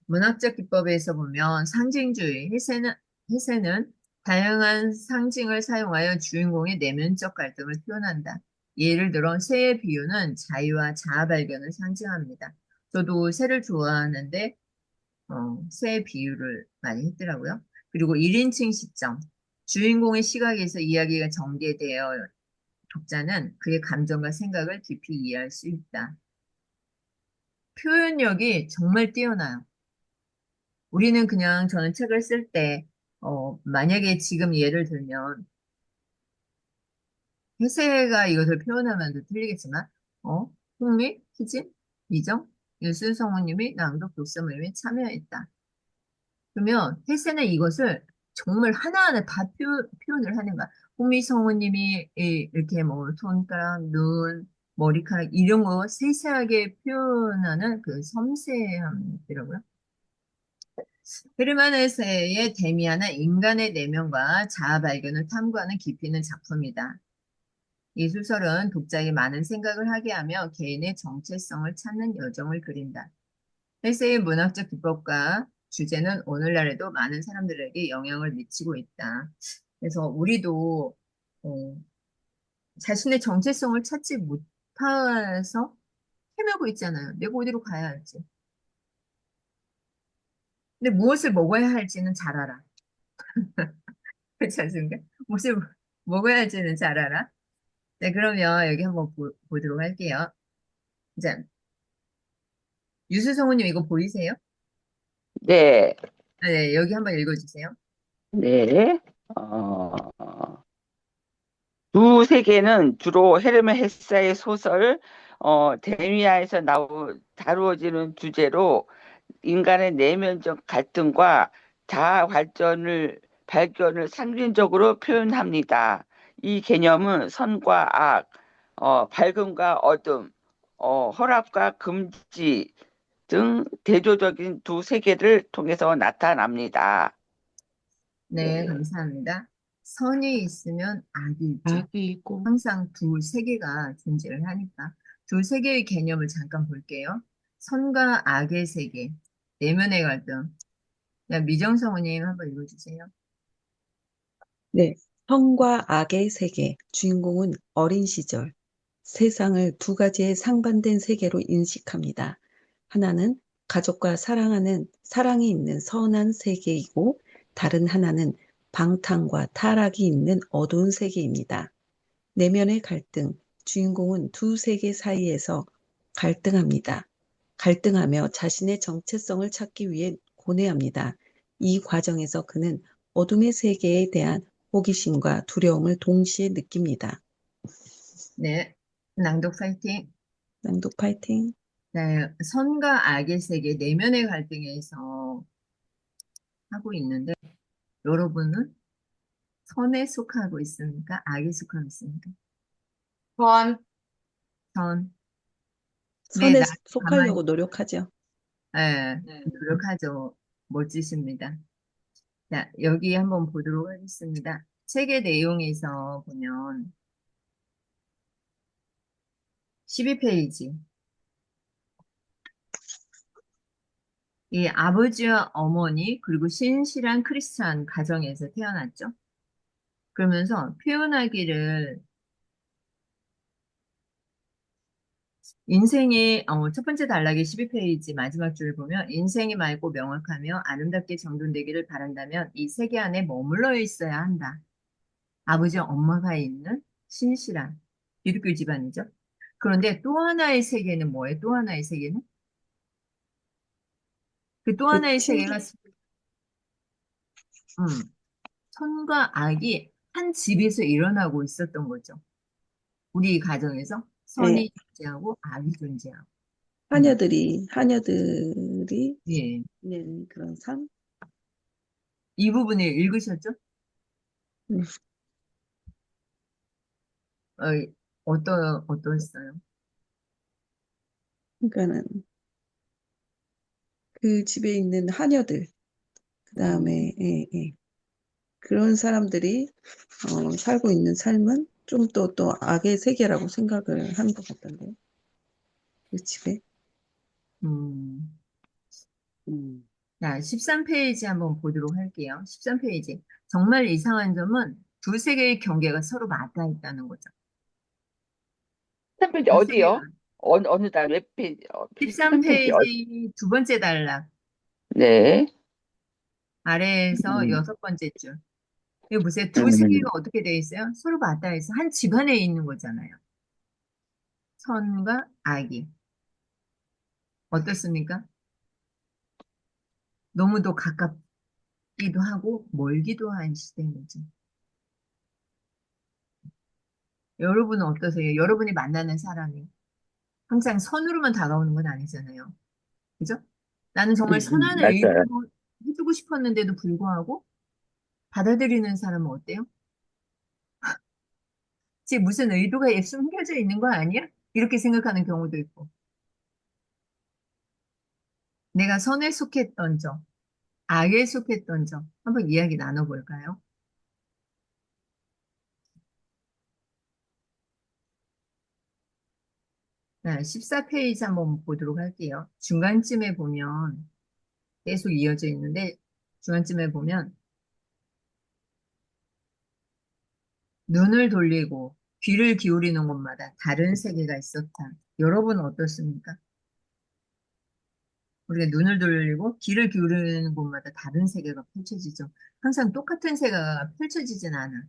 문학적 기법에서 보면 상징주의, 해세는 다양한 상징을 사용하여 주인공의 내면적 갈등을 표현한다. 예를 들어 새의 비유는 자유와 자아 발견을 상징합니다. 저도 새를 좋아하는데 새의 비유를 많이 했더라고요. 그리고 1인칭 시점, 주인공의 시각에서 이야기가 전개되어 독자는 그의 감정과 생각을 깊이 이해할 수 있다. 표현력이 정말 뛰어나요. 우리는 그냥 저는 책을 쓸 때, 만약에 지금 예를 들면, 해세가 이것을 표현하면 틀리겠지만, 흥미, 희진, 미정, 유순 성우님이 낭독 독서 모임에 참여했다. 그러면 해세는 이것을 정말 하나하나 다 표현을 하는 거야. 흥미 성우님이 이렇게 뭐 손가락, 눈, 머리카락 이런 거 세세하게 표현하는 그 섬세함이라고요. 헤르만헤세의 데미안은 인간의 내면과 자아 발견을 탐구하는 깊이 있는 작품이다. 이 소설은 독자에게 많은 생각을 하게 하며 개인의 정체성을 찾는 여정을 그린다. 헤세의 문학적 기법과 주제는 오늘날에도 많은 사람들에게 영향을 미치고 있다. 그래서 우리도 어, 자신의 정체성을 찾지 못해서 헤매고 있잖아요. 내가 어디로 가야 할지. 근데 무엇을 먹어야 할지는 잘 알아. 그렇지 않습니까? 무엇을 먹어야 할지는 잘 알아. 네, 그러면 여기 한번 보도록 할게요. 자, 유수성우님 이거 보이세요? 네, 네, 여기 한번 읽어주세요. 네. 두 세계는 주로 헤르멘 헤세의 소설 데미아에서 다루어지는 주제로 인간의 내면적 갈등과 자아 발견을 상징적으로 표현합니다. 이 개념은 선과 악, 밝음과 어둠, 허락과 금지, 등 대조적인 두 세계를 통해서 나타납니다. 네, 네. 감사합니다. 선이 있으면 악이 있죠. 악이 있고, 항상 두 세계가 존재를 하니까. 두 세계의 개념을 잠깐 볼게요. 선과 악의 세계, 내면의 갈등. 야, 미정성우님 한번 읽어주세요. 네. 선과 악의 세계. 주인공은 어린 시절 세상을 두 가지의 상반된 세계로 인식합니다. 하나는 가족과 사랑이 있는 선한 세계이고, 다른 하나는 방탕과 타락이 있는 어두운 세계입니다. 내면의 갈등. 주인공은 두 세계 사이에서 갈등합니다. 갈등하며 자신의 정체성을 찾기 위해 고뇌합니다. 이 과정에서 그는 어둠의 세계에 대한 호기심과 두려움을 동시에 느낍니다. 네, 낭독 파이팅. 낭독 파이팅. 네, 선과 악의 세계, 내면의 갈등에서 하고 있는데, 여러분은 선에 속하고 있습니까? 악에 속하고 있습니까? 선, 선. 네, 선에 나 가만히, 속하려고 노력하죠. 예, 노력하죠. 멋지십니다. 자, 여기 한번 보도록 하겠습니다. 책의 내용에서 보면 12페이지. 이 아버지와 어머니 그리고 신실한 크리스찬 가정에서 태어났죠. 그러면서 표현하기를 인생의 첫 번째 단락의 12페이지 마지막 줄 보면 인생이 맑고 명확하며 아름답게 정돈되기를 바란다면 이 세계 안에 머물러 있어야 한다. 아버지와 엄마가 있는 신실한 기독교 집안이죠. 그런데 또 하나의 세계는 뭐예요? 또 하나의 세계는? 그 또 그 하나의 친구, 세계가 음, 선과 악이 한 집에서 일어나고 있었던 거죠. 우리 가정에서 예, 선이 존재하고 악이 존재하고. 음, 하녀들이 예. 있는 그런 삶? 이 부분을 읽으셨죠? 음, 어, 어떠했어요? 그러니까는 그 집에 있는 하녀들, 그 음, 다음에, 예, 예. 그런 사람들이 살고 있는 삶은 좀 또 악의 세계라고 생각을 하는 것 같던데요. 그 집에. 음. 음. 자, 13페이지 한번 보도록 할게요. 13페이지. 정말 이상한 점은 두 세계의 경계가 서로 맞닿아 있다는 거죠. 13페이지 두 세계가. 어디요? 어느 달, 몇 페이지? 13페이지 13페이지 두 번째 단락 네. 아래에서 음, 여섯 번째 줄. 이거 보세요. 두 음. 세계가 어떻게 돼 있어요? 서로 맞닿아 있어. 한 집안에 있는 거잖아요. 선과 악이. 어떻습니까? 너무도 가깝기도 하고 멀기도 한 시대인 거죠. 여러분은 어떠세요? 여러분이 만나는 사람이 항상 선으로만 다가오는 건 아니잖아요. 그죠? 나는 정말 선한 맞아요. 의도로 해주고 싶었는데도 불구하고 받아들이는 사람은 어때요? 지금 무슨 의도가 숨겨져 있는 거 아니야? 이렇게 생각하는 경우도 있고. 내가 선에 속했던 점, 악에 속했던 점, 한번 이야기 나눠볼까요? 네, 14페이지 한번 보도록 할게요. 중간쯤에 보면 계속 이어져 있는데, 중간쯤에 보면 눈을 돌리고 귀를 기울이는 곳마다 다른 세계가 있었다. 여러분은 어떻습니까? 우리가 눈을 돌리고 귀를 기울이는 곳마다 다른 세계가 펼쳐지죠. 항상 똑같은 세계가 펼쳐지진 않아.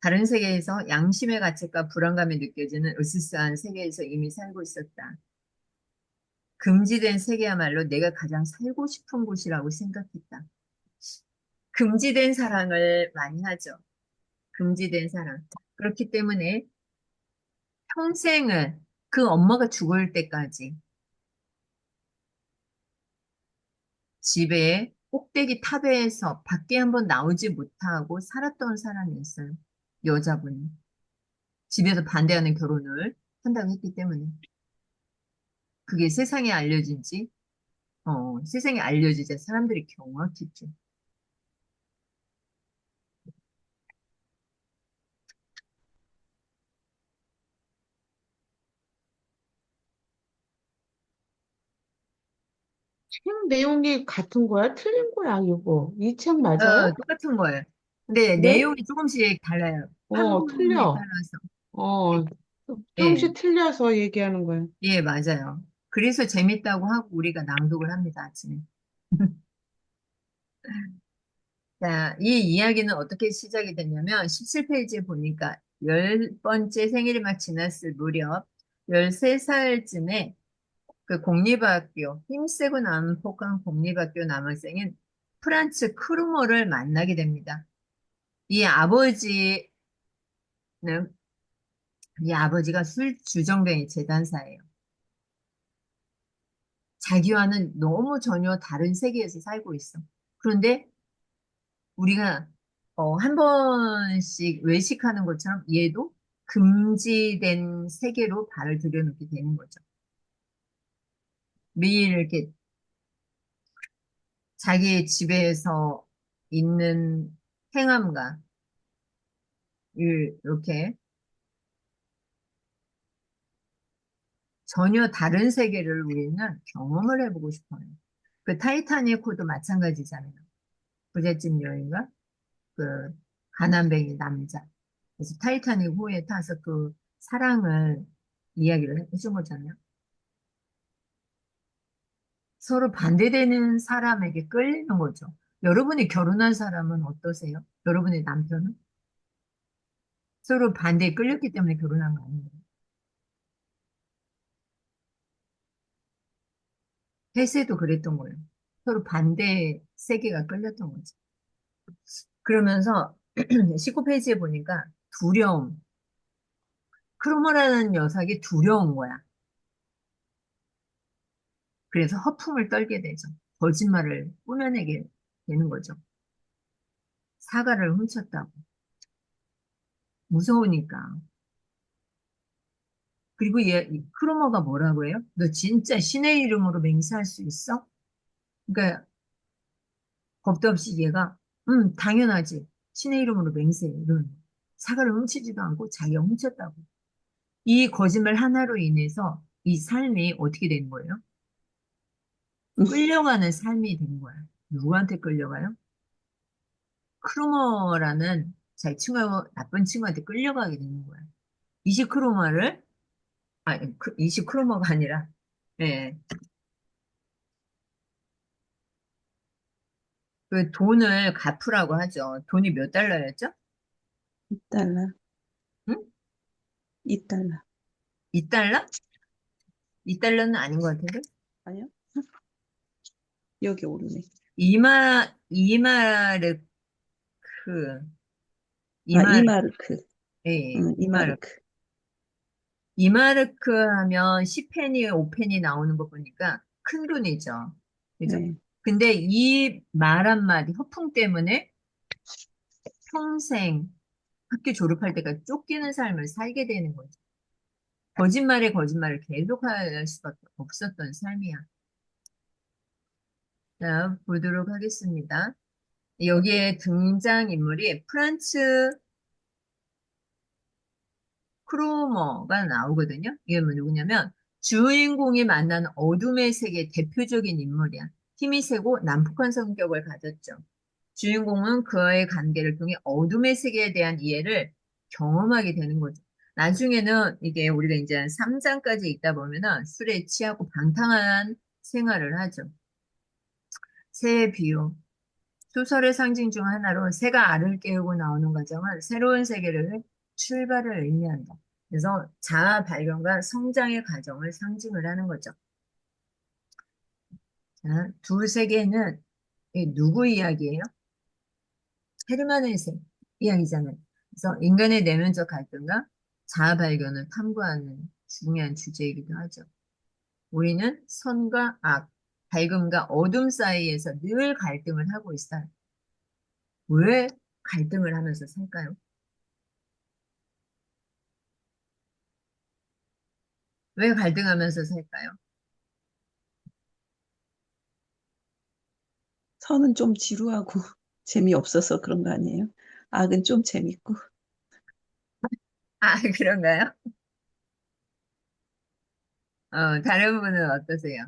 다른 세계에서 양심의 가책과 불안감이 느껴지는 으스스한 세계에서 이미 살고 있었다. 금지된 세계야말로 내가 가장 살고 싶은 곳이라고 생각했다. 금지된 사랑을 많이 하죠. 금지된 사랑. 그렇기 때문에 평생을 그 엄마가 죽을 때까지 집에 꼭대기 탑에서 밖에 한번 나오지 못하고 살았던 사람이 있어요. 여자분이. 집에서 반대하는 결혼을 한다고 했기 때문에. 그게 세상에 알려진지, 세상에 알려지자 사람들이 경악했죠. 책 내용이 같은 거야? 틀린 거야, 이거? 이 책 맞아요? 똑같은 거예요. 근데 그래? 내용이 조금씩 달라요. 판본에 틀려. 따라서. 어, 예, 조금씩 틀려서 얘기하는 거야. 예, 맞아요. 그래서 재밌다고 하고 우리가 낭독을 합니다, 아침에. 자, 이 이야기는 어떻게 시작이 됐냐면 17페이지에 보니까 10번째 생일이 막 지났을 무렵 13살쯤에 그 공립학교, 힘세고 난폭한 공립학교 남학생인 프란츠 크루머를 만나게 됩니다. 이 아버지는, 이 아버지가 술주정뱅이 재단사예요. 자기와는 너무 전혀 다른 세계에서 살고 있어. 그런데 우리가 한 번씩 외식하는 것처럼 얘도 금지된 세계로 발을 들여놓게 되는 거죠. 매일 이렇게 자기 집에서 있는 행함과 이렇게 전혀 다른 세계를 우리는 경험을 해보고 싶어요. 그 타이타닉호도 마찬가지잖아요. 부잣집 여인과 그 가난뱅이 남자. 그래서 타이타닉호에 타서 그 사랑을 이야기를 해준 거잖아요. 서로 반대되는 사람에게 끌리는 거죠. 여러분이 결혼한 사람은 어떠세요? 여러분의 남편은? 서로 반대에 끌렸기 때문에 결혼한 거 아니에요? 헬스도 그랬던 거예요. 서로 반대 세계가 끌렸던 거죠. 그러면서 19페이지에 보니까 두려움. 크로모라는 녀석이 두려운 거야. 그래서 허풍을 떨게 되죠. 거짓말을 꾸며내게 되는 거죠. 사과를 훔쳤다고. 무서우니까. 그리고 이 크로머가 뭐라고 해요? 너 진짜 신의 이름으로 맹세할 수 있어? 그러니까 겁도 없이 얘가 당연하지. 신의 이름으로 맹세해. 이런 사과를 훔치지도 않고 자기가 훔쳤다고. 이 거짓말 하나로 인해서 이 삶이 어떻게 된 거예요? 끌려가는 삶이 된 거야. 누구한테 끌려가요? 크로머라는 자기 친구, 나쁜 친구한테 끌려가게 되는 거야. 이시크로머를, 이시크로머가 아니라, 예, 그 돈을 갚으라고 하죠. 돈이 몇 달러였죠? 2달러, 응? 2달러. 2달러? 2달러는 아닌 것 같은데? 아니요? 여기 오르네. 이마르크, 아, 이마르크, 이마르크. 예, 이마르크. 이마르크. 이마르크 하면 10페니, 5페니 나오는 거 보니까 큰 돈이죠. 그죠? 네. 근데 이 말 한마디, 허풍 때문에 평생 학교 졸업할 때까지 쫓기는 삶을 살게 되는 거죠. 거짓말에 거짓말을 계속할 수밖에 없었던 삶이야. 자, 보도록 하겠습니다. 여기에 등장인물이 프란츠 크로머가 나오거든요. 이게 뭐 누구냐면 주인공이 만난 어둠의 세계 대표적인 인물이야. 힘이 세고 난폭한 성격을 가졌죠. 주인공은 그와의 관계를 통해 어둠의 세계에 대한 이해를 경험하게 되는 거죠. 나중에는 이게 우리가 이제 3장까지 있다 보면은 술에 취하고 방탕한 생활을 하죠. 새의 비유. 소설의 상징 중 하나로 새가 알을 깨우고 나오는 과정은 새로운 세계를 출발을 의미한다. 그래서 자아 발견과 성장의 과정을 상징을 하는 거죠. 자, 두 세계는 누구 이야기예요? 헤르만 헬세 이야기잖아요. 그래서 인간의 내면적 갈등과 자아 발견을 탐구하는 중요한 주제이기도 하죠. 우리는 선과 악, 밝음과 어둠 사이에서 늘 갈등을 하고 있어요. 왜 갈등을 하면서 살까요? 왜 갈등하면서 살까요? 선은 좀 지루하고 재미없어서 그런 거 아니에요? 악은 좀 재밌고. 아, 그런가요? 다른 분은 어떠세요?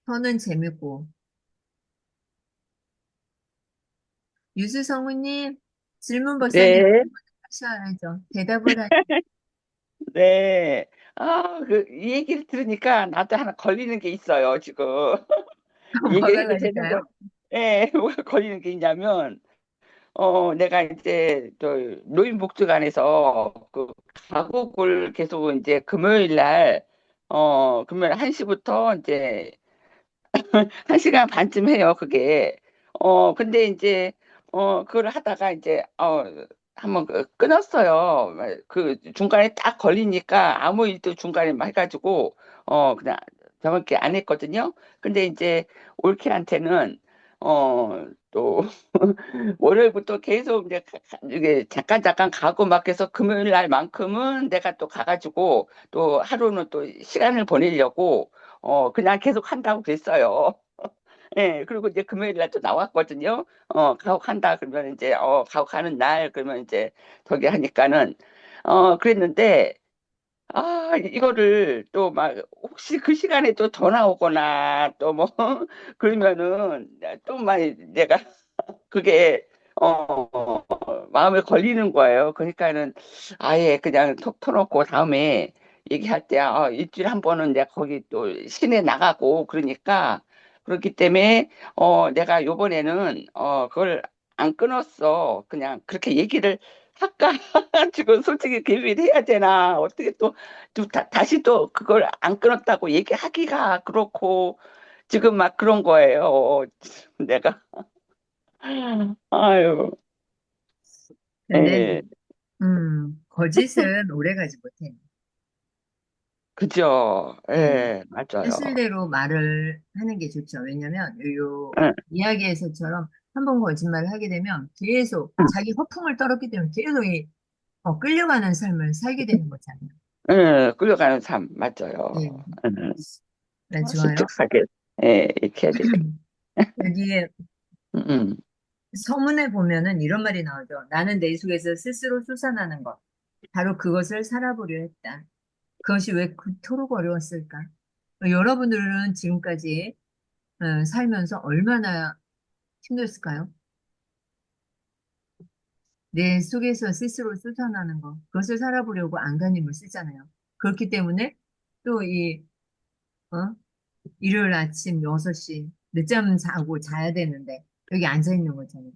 선은 재밌고. 유수성우님, 질문 벌써 네 네, 하셔야죠. 대답을 네. 아, 이 얘기를 들으니까 나도 하나 걸리는 게 있어요, 지금. 뭐가 얘기해도 되는 거, 걸릴까요? 예, 뭐가 걸리는 게 있냐면, 내가 이제, 노인복지관에서 가곡을 계속 이제 금요일 날, 금요일 1시부터 이제 1시간 반쯤 해요, 그게. 근데 이제, 그걸 하다가 이제, 한번 끊었어요. 그 중간에 딱 걸리니까 아무 일도 중간에 막 해가지고, 그냥 정확히 안 했거든요. 근데 이제 올케한테는, 또, 월요일부터 계속 이제 이게 잠깐 가고 막 해서 금요일 날만큼은 내가 또 가가지고 또 하루는 또 시간을 보내려고, 그냥 계속 한다고 그랬어요. 예, 그리고 이제 금요일 날 또 나왔거든요. 가혹한다 그러면 이제 가혹하는 날 그러면 이제 저기 하니까는 그랬는데 이거를 또 막 혹시 그 시간에 또 전화 오거나 또 뭐 그러면은 또 막 내가 그게 마음에 걸리는 거예요. 그러니까는 아예 그냥 톡 터놓고 다음에 얘기할 때 일주일에 한 번은 내가 거기 또 시내 나가고 그러니까 그렇기 때문에 내가 요번에는 그걸 안 끊었어. 그냥 그렇게 얘기를 할까? 지금 솔직히 개비를 해야 되나? 어떻게 또 다시 또 그걸 안 끊었다고 얘기하기가 그렇고 지금 막 그런 거예요. 내가. 아유. 근데, 예, 거짓은 오래 가지 못해요. 그죠. 네. 예, 맞아요. 사실대로 말을 하는 게 좋죠. 왜냐면, 요 응, 이야기에서처럼 한 번 거짓말을 하게 되면 계속 응, 자기 허풍을 떨었기 때문에 계속 끌려가는 삶을 살게 되는 거잖아요. 응, 끌려가는 삶, 맞아요. 네. 응, 네, 좋아요. 수특하게, 예, 이렇게 해야 되죠. 여기에 응, 응, 서문에 보면은 이런 말이 나오죠. 나는 내 속에서 스스로 솟아나는 것. 바로 그것을 살아보려 했다. 그것이 왜 그토록 어려웠을까? 여러분들은 지금까지 살면서 얼마나 힘들었을까요? 내 속에서 스스로 솟아나는 것. 그것을 살아보려고 안간힘을 쓰잖아요. 그렇기 때문에 또 어? 일요일 아침 6시 늦잠 자고 자야 되는데 여기 앉아 있는 거잖아요.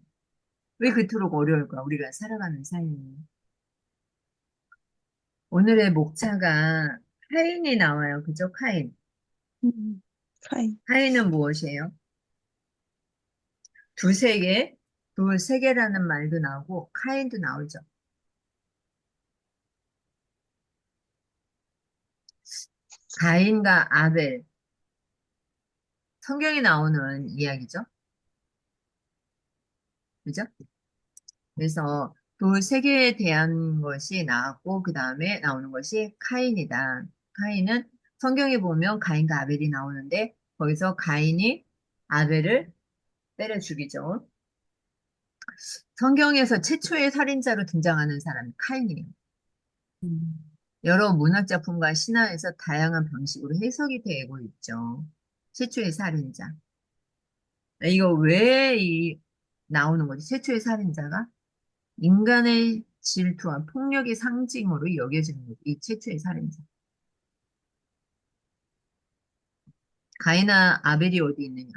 왜 그토록 어려울까? 우리가 살아가는 삶이. 오늘의 목차가 카인이 나와요. 그죠? 카인. 음, 카인. 카인은 무엇이에요? 두세 개, 두세 개라는 말도 나오고 카인도 나오죠. 가인과 아벨. 성경에 나오는 이야기죠. 그죠? 그래서 두세 개에 대한 것이 나왔고 그 다음에 나오는 것이 카인이다. 카인은 성경에 보면 가인과 아벨이 나오는데 거기서 가인이 아벨을 때려 죽이죠. 성경에서 최초의 살인자로 등장하는 사람이 카인이에요. 음, 여러 문학작품과 신화에서 다양한 방식으로 해석이 되고 있죠. 최초의 살인자. 이거 왜 나오는 거지? 최초의 살인자가 인간의 질투와 폭력의 상징으로 여겨지는 거죠. 이 최초의 살인자. 가인과 아벨이 어디 있느냐?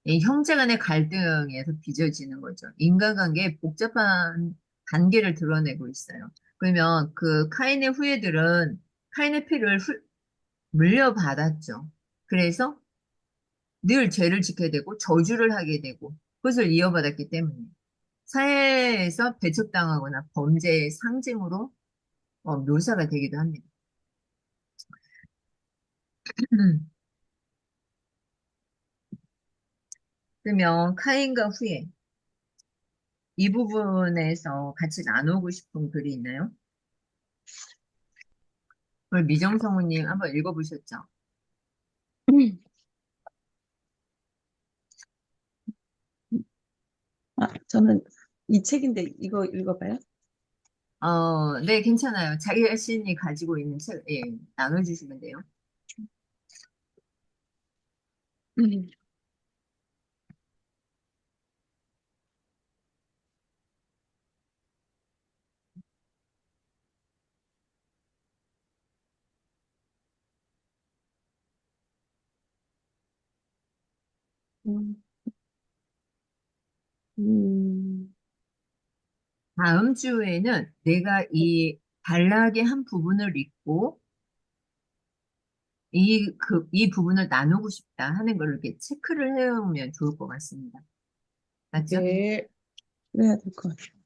이 형제 간의 갈등에서 빚어지는 거죠. 인간관계의 복잡한 단계를 드러내고 있어요. 그러면 그 카인의 후예들은 카인의 피를 물려받았죠. 그래서 늘 죄를 짓게 되고 저주를 하게 되고 그것을 이어받았기 때문에 사회에서 배척당하거나 범죄의 상징으로 묘사가 되기도 합니다. 그러면 카인과 후예 이 부분에서 같이 나누고 싶은 글이 있나요? 그걸 미정성우님 한번 읽어보셨죠? 저는 이 책인데 이거 읽어봐요. 네, 괜찮아요. 자기 자신이 가지고 있는 책, 예, 나눠주시면 돼요. 음, 음, 음, 다음 주에는 내가 이 단락의 한 부분을 읽고 이 부분을 나누고 싶다 하는 걸 이렇게 체크를 해오면 좋을 것 같습니다. 맞죠? 네. 그래야 될 것 같아요.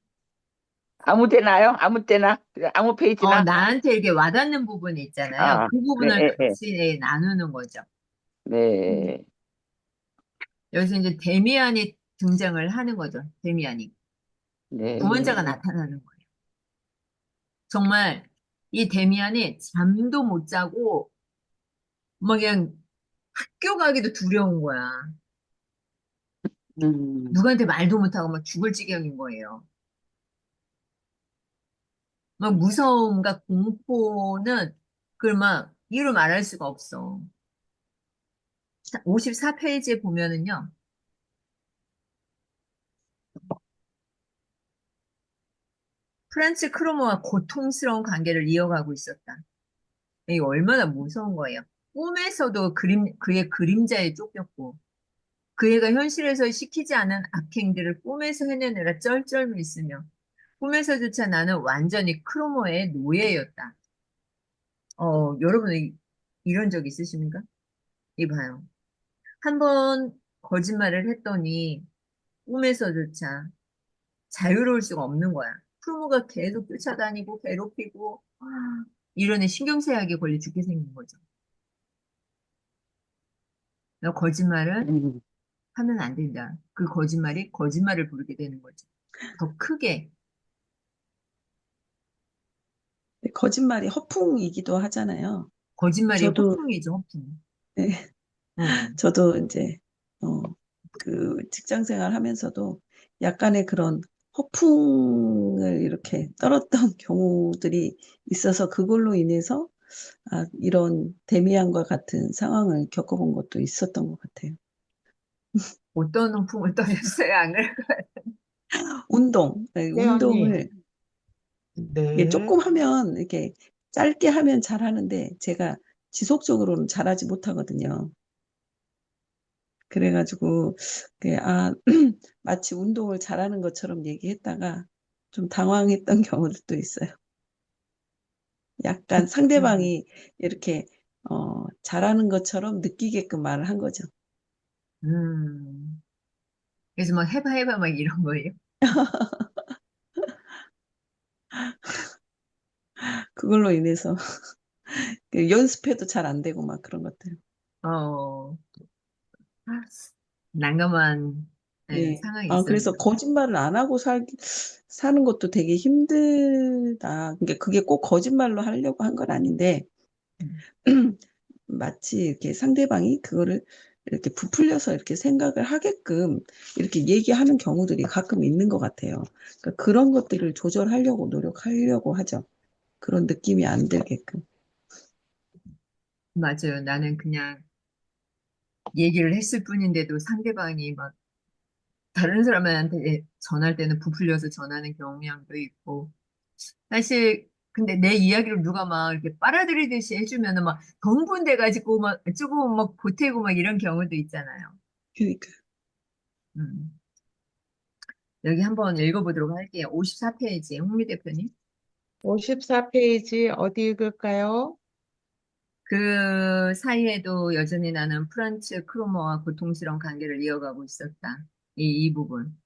아무 데나요? 아무 때나? 아무 페이지나? 나한테 이렇게 와닿는 부분이 있잖아요. 아, 그 부분을 네, 네, 같이 나누는 거죠. 네, 여기서 이제 데미안이 등장을 하는 거죠. 데미안이. 구원자가 네, 나타나는 거예요. 정말 이 데미안이 잠도 못 자고 막 그냥 학교 가기도 두려운 거야. 음, 누구한테 말도 못하고 막 죽을 지경인 거예요. 막 무서움과 공포는 그걸 막 이루 말할 수가 없어. 54페이지에 보면은요. 프란츠 크로모와 고통스러운 관계를 이어가고 있었다. 이게 얼마나 무서운 거예요. 꿈에서도 그의 그림자에 쫓겼고, 그 애가 현실에서 시키지 않은 악행들을 꿈에서 해내느라 쩔쩔 있으며, 꿈에서조차 나는 완전히 크로모의 노예였다. 여러분, 이런 적 있으십니까? 이봐요. 한 번 거짓말을 했더니, 꿈에서조차 자유로울 수가 없는 거야. 크로모가 계속 쫓아다니고, 괴롭히고, 이러니 신경쇠약에 걸려 죽게 생긴 거죠. 거짓말은 음, 하면 안 된다. 그 거짓말이 거짓말을 부르게 되는 거죠. 더 크게. 근데 거짓말이 허풍이기도 하잖아요. 거짓말이 저도, 허풍이죠, 허풍. 네, 어, 저도 이제, 어, 그 직장 생활 하면서도 약간의 그런 허풍을 이렇게 떨었던 경우들이 있어서 그걸로 인해서 이런 데미안과 같은 상황을 겪어본 것도 있었던 것 같아요. 어떤 허풍을 떨렸어요, 안 그래요? 운동, 네, 네, 언니. 운동을 이게 네. 조금 하면 이렇게 짧게 하면 잘하는데 제가 지속적으로는 잘하지 못하거든요. 그래가지고 마치 운동을 잘하는 것처럼 얘기했다가 좀 당황했던 경우들도 있어요. 약간 음, 상대방이 이렇게 잘하는 것처럼 느끼게끔 말을 한 거죠. 음. 그래서 막 해봐, 해봐, 막 이런 거예요. 그걸로 인해서 그 연습해도 잘 안 되고 막 그런 것들. 어, 난감한 네, 예. 상황이 그래서 있었네요. 거짓말을 안 하고 사는 것도 되게 힘들다. 그러니까 그게 꼭 거짓말로 하려고 한 건 아닌데, 음, 마치 이렇게 상대방이 그거를 이렇게 부풀려서 이렇게 생각을 하게끔 이렇게 얘기하는 경우들이 가끔 있는 것 같아요. 그러니까 그런 것들을 조절하려고 노력하려고 하죠. 그런 느낌이 안 들게끔. 맞아요. 나는 그냥 얘기를 했을 뿐인데도 상대방이 막 다른 사람한테 전할 때는 부풀려서 전하는 경향도 있고, 사실, 근데 내 이야기를 누가 막 이렇게 빨아들이듯이 해주면은 막 흥분돼가지고 막 조금 막 보태고 막 이런 경우도 있잖아요. 그러니까 음. 여기 한번 읽어보도록 할게요. 54페이지, 홍미 대표님. 54페이지 어디 읽을까요? 그 사이에도 여전히 나는 프란츠 크로머와 고통스러운 관계를 이어가고 있었다. 이 부분.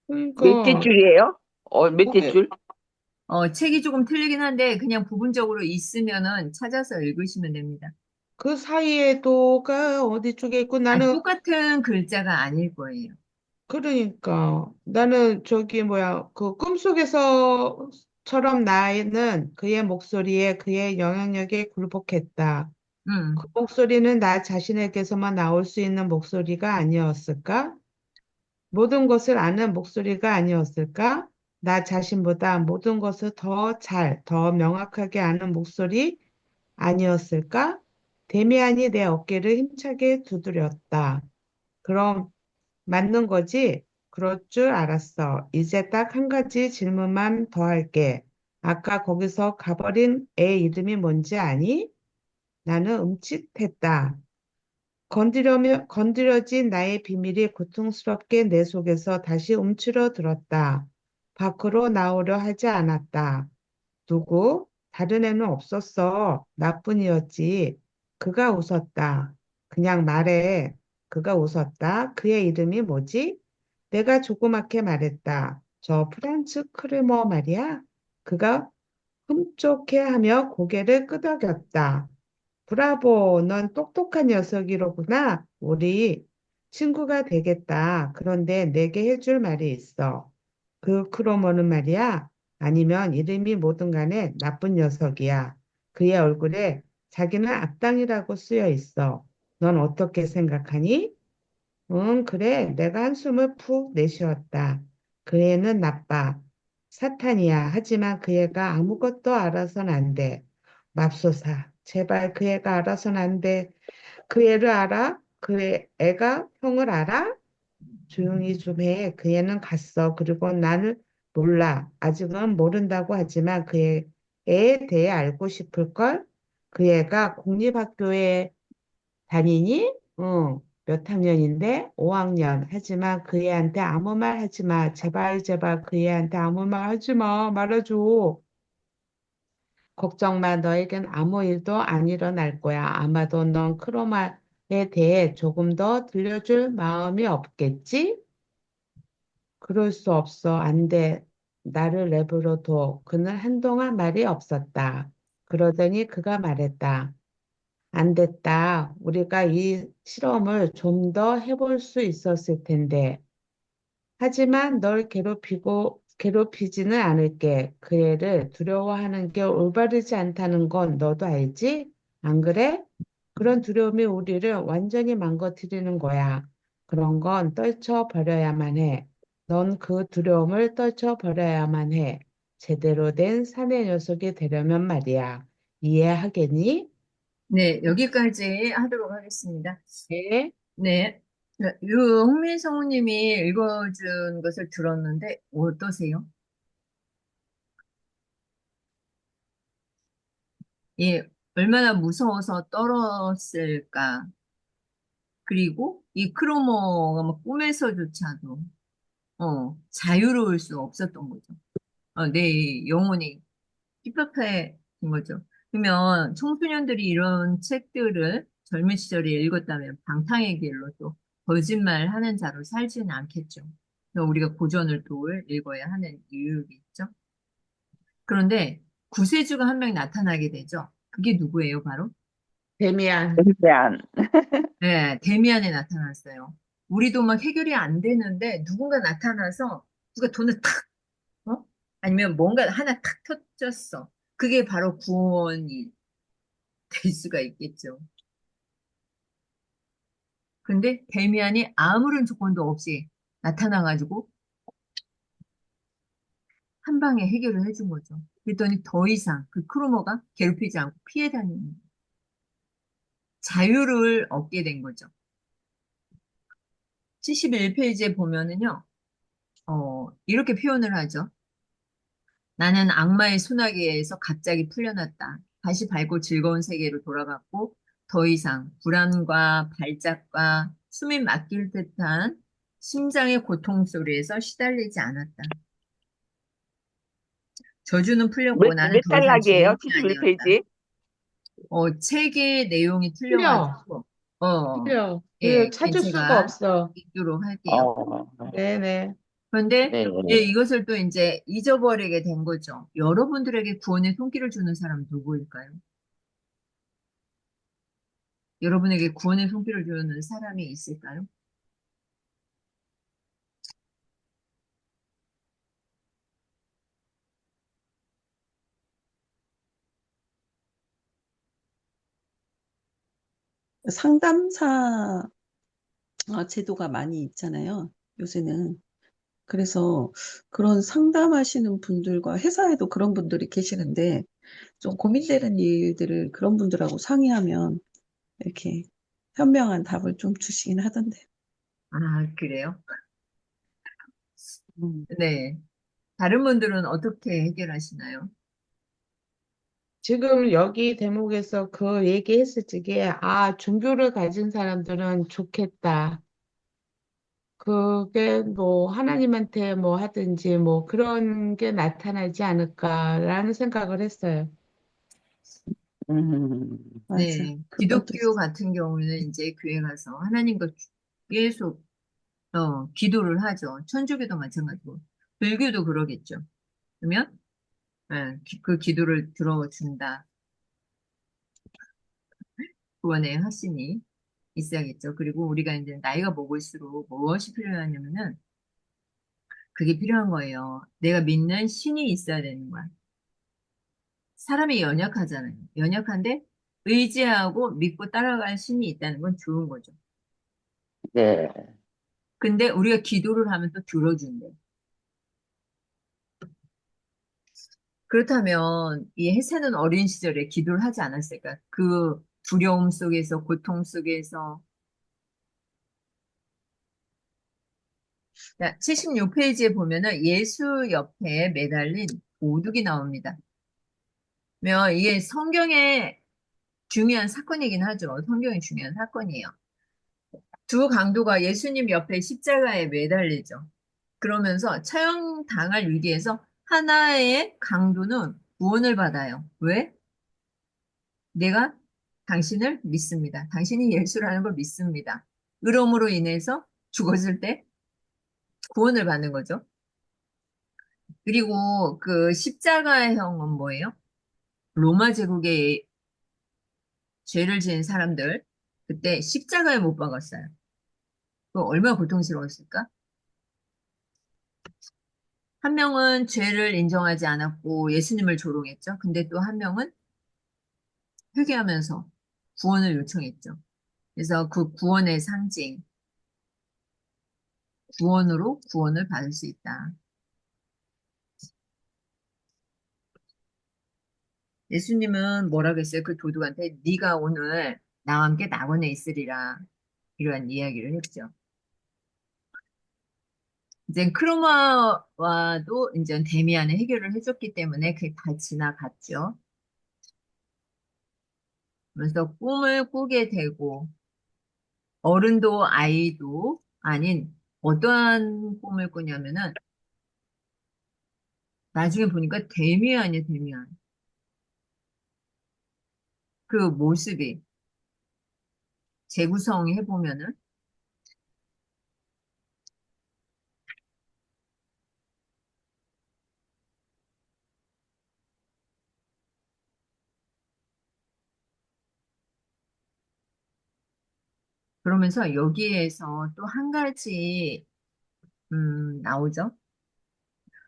몇째 그러니까, 줄이에요? 몇째 그, 줄? 책이 조금 틀리긴 한데 그냥 부분적으로 있으면은 찾아서 읽으시면 됩니다. 그 사이에도가 어디 쪽에 있고 나는 똑같은 글자가 아닐 거예요. 그러니까 나는 저기 뭐야 그 꿈속에서 처럼 나는 그의 목소리에 그의 영향력에 굴복했다. 그 음. 목소리는 나 자신에게서만 나올 수 있는 목소리가 아니었을까? 모든 것을 아는 목소리가 아니었을까? 나 자신보다 모든 것을 더 명확하게 아는 목소리 아니었을까? 데미안이 내 어깨를 힘차게 두드렸다. 그럼 맞는 거지? 그럴 줄 알았어. 이제 딱 한 가지 질문만 더 할게. 아까 거기서 가버린 애 이름이 뭔지 아니? 나는 움찔했다. 건드려진 나의 비밀이 고통스럽게 내 속에서 다시 움츠러 들었다. 밖으로 나오려 하지 않았다. 누구? 다른 애는 없었어. 나뿐이었지. 그가 웃었다. 그냥 말해. 그가 웃었다. 그의 이름이 뭐지? 내가 조그맣게 말했다. 저 프란츠 크르머 말이야. 그가 흠족해하며 고개를 끄덕였다. 브라보, 넌 똑똑한 녀석이로구나. 우리 친구가 되겠다. 그런데 내게 해줄 말이 있어. 그 크로머는 말이야. 아니면 이름이 뭐든 간에 나쁜 녀석이야. 그의 얼굴에 자기는 악당이라고 쓰여 있어. 넌 어떻게 생각하니? 응, 그래. 내가 한숨을 푹 내쉬었다. 그 애는 나빠. 사탄이야. 하지만 그 애가 아무것도 알아선 안 돼. 맙소사. 제발 그 애가 알아선 안 돼. 그 애를 알아? 애가 형을 알아? 조용히 좀 해. 그 애는 갔어. 그리고 나는 몰라. 아직은 모른다고 하지만 애에 대해 알고 싶을걸? 그 애가 공립학교에 다니니? 응. 몇 학년인데? 5학년. 하지만 그 애한테 아무 말 하지 마. 제발, 제발 그 애한테 아무 말 하지 마. 말아줘. 걱정 마. 너에겐 아무 일도 안 일어날 거야. 아마도 넌 크로마에 대해 조금 더 들려줄 마음이 없겠지? 그럴 수 없어. 안 돼. 나를 내버려 둬. 그는 한동안 말이 없었다. 그러더니 그가 말했다. 안 됐다. 우리가 이 실험을 좀 더 해볼 수 있었을 텐데. 하지만 널 괴롭히지는 않을게. 그 애를 두려워하는 게 올바르지 않다는 건 너도 알지? 안 그래? 그런 두려움이 우리를 완전히 망가뜨리는 거야. 그런 건 떨쳐버려야만 해. 넌 그 두려움을 떨쳐버려야만 해. 제대로 된 사내 녀석이 되려면 말이야. 이해하겠니? 네, 여기까지 하도록 하겠습니다. 네. 네. 홍민 성우님이 읽어준 것을 들었는데, 어떠세요? 예, 얼마나 무서워서 떨었을까. 그리고 이 크로모가 뭐 꿈에서조차도, 자유로울 수 없었던 거죠. 내 영혼이 핍박해 진 거죠. 그러면 청소년들이 이런 책들을 젊은 시절에 읽었다면 방탕의 길로 또 거짓말하는 자로 살지는 않겠죠. 그래서 우리가 고전을 또 읽어야 하는 이유겠죠. 그런데 구세주가 한 명 나타나게 되죠. 그게 누구예요, 바로? 데미안. 대한. 네, 데미안에 나타났어요. 우리도 막 해결이 안 되는데 누군가 나타나서 누가 돈을 탁, 어? 아니면 뭔가 하나 탁 터졌어. 그게 바로 구원이 될 수가 있겠죠. 근데 데미안이 아무런 조건도 없이 나타나가지고 한 방에 해결을 해준 거죠. 그랬더니 더 이상 그 크로머가 괴롭히지 않고 피해 다니는 자유를 얻게 된 거죠. 71페이지에 보면은요, 이렇게 표현을 하죠. 나는 악마의 소나기에서 갑자기 풀려났다. 다시 밝고 즐거운 세계로 돌아갔고, 더 이상 불안과 발작과 숨이 막힐 듯한 심장의 고통 소리에서 시달리지 않았다. 저주는 풀렸고 나는 몇 더 이상 단락이에요? 주인이 71페이지? 아니었다. 책의 내용이 틀려. 틀려가지고, 어, 틀려. 그 예, 찾을 수가 제가 없어. 읽도록 할게요. 어, 네네. 그런데 네. 예, 이것을 또 이제 잊어버리게 된 거죠. 여러분들에게 구원의 손길을 주는 사람은 누구일까요? 여러분에게 구원의 손길을 주는 사람이 있을까요? 상담사 제도가 많이 있잖아요. 요새는. 그래서 그런 상담하시는 분들과 회사에도 그런 분들이 계시는데 좀 고민되는 일들을 그런 분들하고 상의하면 이렇게 현명한 답을 좀 주시긴 하던데. 아, 그래요? 음, 네. 다른 분들은 어떻게 해결하시나요? 지금 여기 대목에서 그 얘기했을 적에, 아, 종교를 가진 사람들은 좋겠다. 그게 뭐 하나님한테 뭐 하든지 뭐 그런 게 나타나지 않을까라는 생각을 했어요. 음, 맞아. 네. 그것도 기독교 있어. 같은 경우는 이제 교회 가서 하나님과 계속 기도를 하죠. 천주교도 마찬가지고. 불교도 그러겠죠. 그러면 그 기도를 들어준다. 구원의 확신이 있어야겠죠. 그리고 우리가 이제 나이가 먹을수록 무엇이 필요하냐면은 그게 필요한 거예요. 내가 믿는 신이 있어야 되는 거야. 사람이 연약하잖아요. 연약한데 의지하고 믿고 따라갈 신이 있다는 건 좋은 거죠. 네. 근데 우리가 기도를 하면 또 들어준대. 그렇다면 이 해세는 어린 시절에 기도를 하지 않았을까? 그 두려움 속에서, 고통 속에서. 76페이지에 보면은 예수 옆에 매달린 도둑이 나옵니다. 이게 성경의 중요한 사건이긴 하죠. 성경의 중요한 사건이에요. 두 강도가 예수님 옆에 십자가에 매달리죠. 그러면서 처형당할 위기에서 하나의 강도는 구원을 받아요. 왜? 내가 당신을 믿습니다. 당신이 예수라는 걸 믿습니다. 그럼으로 인해서 죽었을 때 구원을 받는 거죠. 그리고 그 십자가형은 뭐예요? 로마 제국의 죄를 지은 사람들, 그때 십자가에 못 박았어요. 그 얼마나 고통스러웠을까? 한 명은 죄를 인정하지 않았고 예수님을 조롱했죠. 근데 또 한 명은 회개하면서 구원을 요청했죠. 그래서 그 구원의 상징, 구원으로 구원을 받을 수 있다. 예수님은 뭐라고 했어요? 그 도둑한테 네가 오늘 나와 함께 낙원에 있으리라. 이러한 이야기를 했죠. 이제 크로마와도 이제 데미안의 해결을 해줬기 때문에 그게 다 지나갔죠. 그래서 꿈을 꾸게 되고 어른도 아이도 아닌 어떠한 꿈을 꾸냐면은 나중에 보니까 데미안이에요, 데미안. 그 모습이 재구성 해보면은 그러면서 여기에서 또 한 가지 나오죠.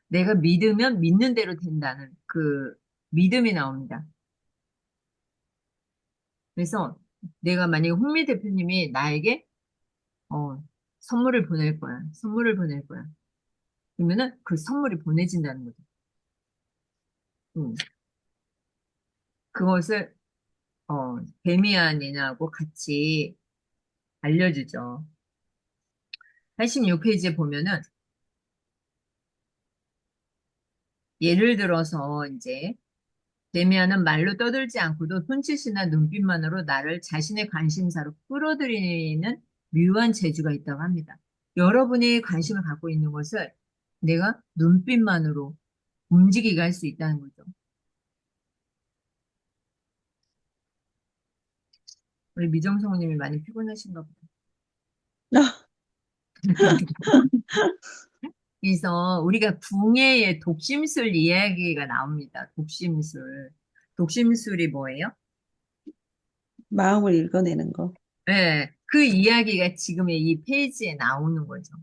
내가 믿으면 믿는 대로 된다는 그 믿음이 나옵니다. 그래서 내가 만약에 홍미 대표님이 나에게 선물을 보낼 거야. 선물을 보낼 거야. 그러면은 그 선물이 보내진다는 거죠. 음, 그것을 데미안이하고 같이 알려주죠. 86페이지에 보면은 예를 들어서 이제 데미안은 말로 떠들지 않고도 손짓이나 눈빛만으로 나를 자신의 관심사로 끌어들이는 묘한 재주가 있다고 합니다. 여러분이 관심을 갖고 있는 것을 내가 눈빛만으로 움직이게 할 수 있다는 거죠. 우리 미정성우님이 많이 피곤하신가 보다. 아, 그래서 우리가 궁예의 독심술 이야기가 나옵니다. 독심술. 독심술이 뭐예요? 마음을 읽어내는 거. 네, 그 이야기가 지금의 이 페이지에 나오는 거죠.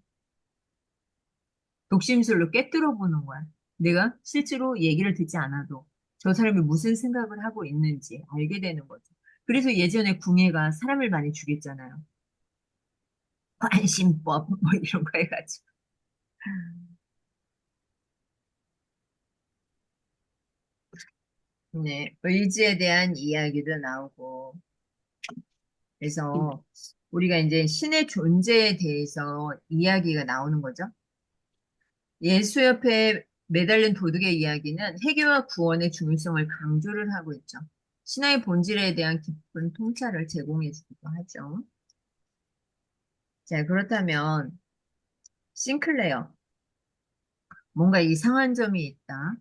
독심술로 꿰뚫어 보는 거야. 내가 실제로 얘기를 듣지 않아도 저 사람이 무슨 생각을 하고 있는지 알게 되는 거죠. 그래서 예전에 궁예가 사람을 많이 죽였잖아요. 관심법 뭐 이런 거 해가지고. 네, 의지에 대한 이야기도 나오고. 그래서 우리가 이제 신의 존재에 대해서 이야기가 나오는 거죠. 예수 옆에 매달린 도둑의 이야기는 회개와 구원의 중요성을 강조를 하고 있죠. 신화의 본질에 대한 깊은 통찰을 제공해 주기도 하죠. 자, 그렇다면 싱클레어, 뭔가 이상한 점이 있다.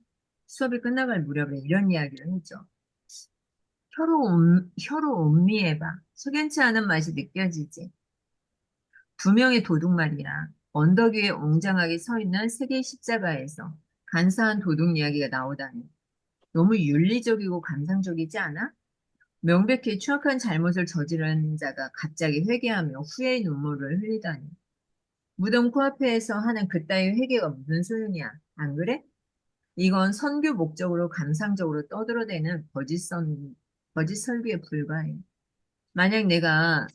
수업이 끝나갈 무렵에 이런 이야기를 했죠. 혀로 음미해봐. 석연치 않은 맛이 느껴지지. 두 명의 도둑 말이야. 언덕 위에 웅장하게 서 있는 세계의 십자가에서 간사한 도둑 이야기가 나오다니. 너무 윤리적이고 감상적이지 않아? 명백히 추악한 잘못을 저지른 자가 갑자기 회개하며 후회의 눈물을 흘리다니. 무덤 코앞에서 하는 그따위 회개가 무슨 소용이야? 안 그래? 이건 선교 목적으로 감상적으로 떠들어대는 거짓 설교에 불과해. 만약 내가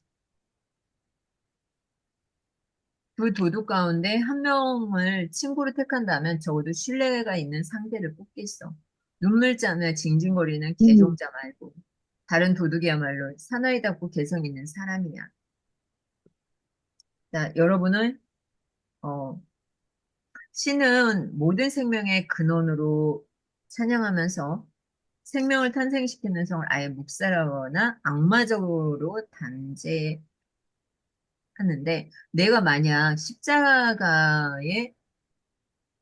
그 도둑 가운데 한 명을 친구로 택한다면 적어도 신뢰가 있는 상대를 뽑겠어. 눈물 짜며 징징거리는 음, 개종자 말고. 다른 도둑이야말로 사나이답고 개성 있는 사람이야. 자, 여러분은 어, 신은 모든 생명의 근원으로 찬양하면서 생명을 탄생시키는 성을 아예 묵살하거나 악마적으로 단죄하는데 내가 만약 십자가에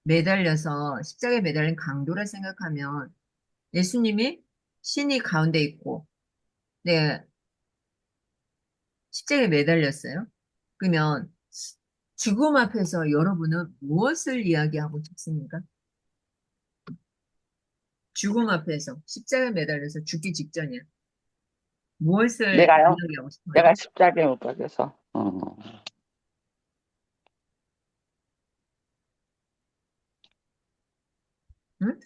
매달린 강도라 생각하면 예수님이 신이 가운데 있고 네, 십자가에 매달렸어요. 그러면 죽음 앞에서 여러분은 무엇을 이야기하고 싶습니까? 죽음 앞에서 십자가에 매달려서 죽기 직전이야. 무엇을 내가요? 이야기하고 싶어요? 내가 십자가에 못 박여서. 응?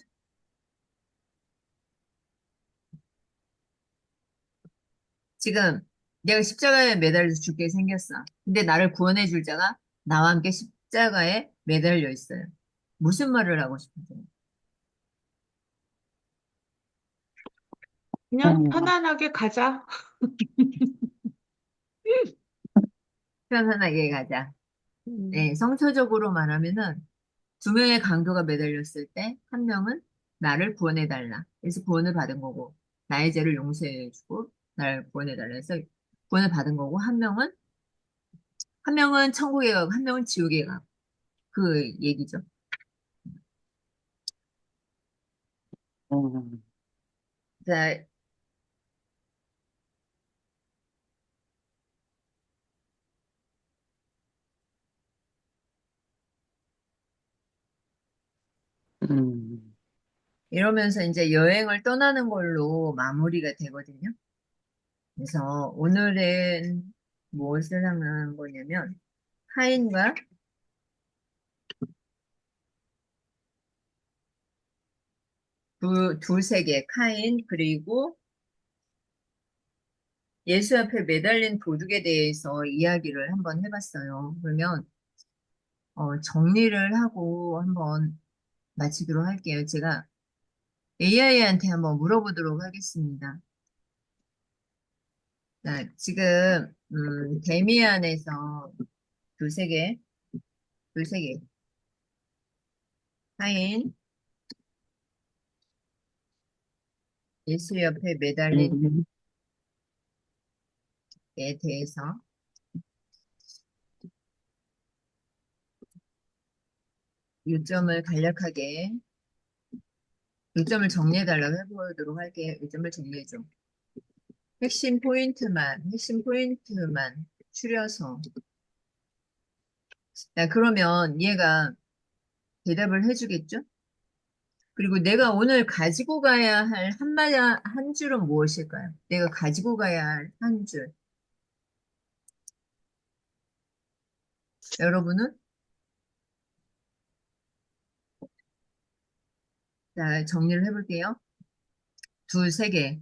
지금 내가 십자가에 매달려서 죽게 생겼어. 근데 나를 구원해 줄 자가 나와 함께 십자가에 매달려 있어요. 무슨 말을 하고 싶으세요? 그냥 음, 편안하게 가자. 편안하게 가자. 음, 네, 성서적으로 말하면은 두 명의 강도가 매달렸을 때 한 명은 나를 구원해 달라. 그래서 구원을 받은 거고 나의 죄를 용서해 주고 나를 구원해 달라 해서 구원을 받은 거고 한 명은 천국에 가고 한 명은 지옥에 가고 그 얘기죠. 음, 자, 음, 이러면서 이제 여행을 떠나는 걸로 마무리가 되거든요. 그래서 오늘은 무엇을 하는 거냐면 카인과 두 세계 카인 그리고 예수 앞에 매달린 도둑에 대해서 이야기를 한번 해봤어요. 그러면 정리를 하고 한번 마치도록 할게요. 제가 AI한테 한번 물어보도록 하겠습니다. 자, 지금 데미안에서 두세 개, 두세 개, 카인, 예수 옆에 매달린 음, 에 대해서 요점을 간략하게 요점을 정리해달라고 해보도록 할게요. 요점을 정리해줘. 핵심 포인트만 추려서. 자, 그러면 얘가 대답을 해주겠죠? 그리고 내가 오늘 가지고 가야 할 한 줄은 무엇일까요? 내가 가지고 가야 할 한 줄. 여러분은? 자, 정리를 해볼게요. 두세 개.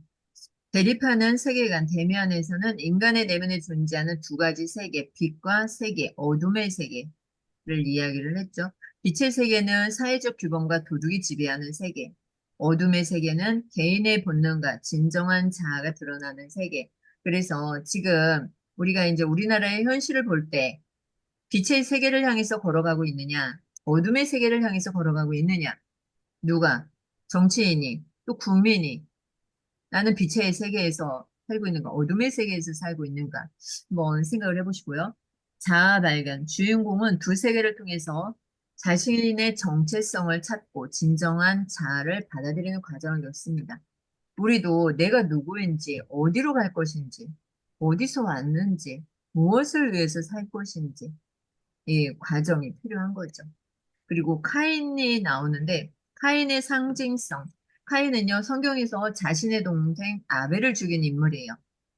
대립하는 세계관 대면에서는 인간의 내면에 존재하는 두 가지 세계, 빛과 세계, 어둠의 세계를 이야기를 했죠. 빛의 세계는 사회적 규범과 도덕이 지배하는 세계, 어둠의 세계는 개인의 본능과 진정한 자아가 드러나는 세계. 그래서 지금 우리가 이제 우리나라의 현실을 볼 때 빛의 세계를 향해서 걸어가고 있느냐, 어둠의 세계를 향해서 걸어가고 있느냐, 누가? 정치인이, 또 국민이, 나는 빛의 세계에서 살고 있는가, 어둠의 세계에서 살고 있는가, 한번 생각을 해보시고요. 자아 발견, 주인공은 두 세계를 통해서 자신의 정체성을 찾고 진정한 자아를 받아들이는 과정을 겪습니다. 우리도 내가 누구인지, 어디로 갈 것인지, 어디서 왔는지, 무엇을 위해서 살 것인지, 이 과정이 필요한 거죠. 그리고 카인이 나오는데 카인의 상징성. 카인은요, 성경에서 자신의 동생 아벨을 죽인 인물이에요.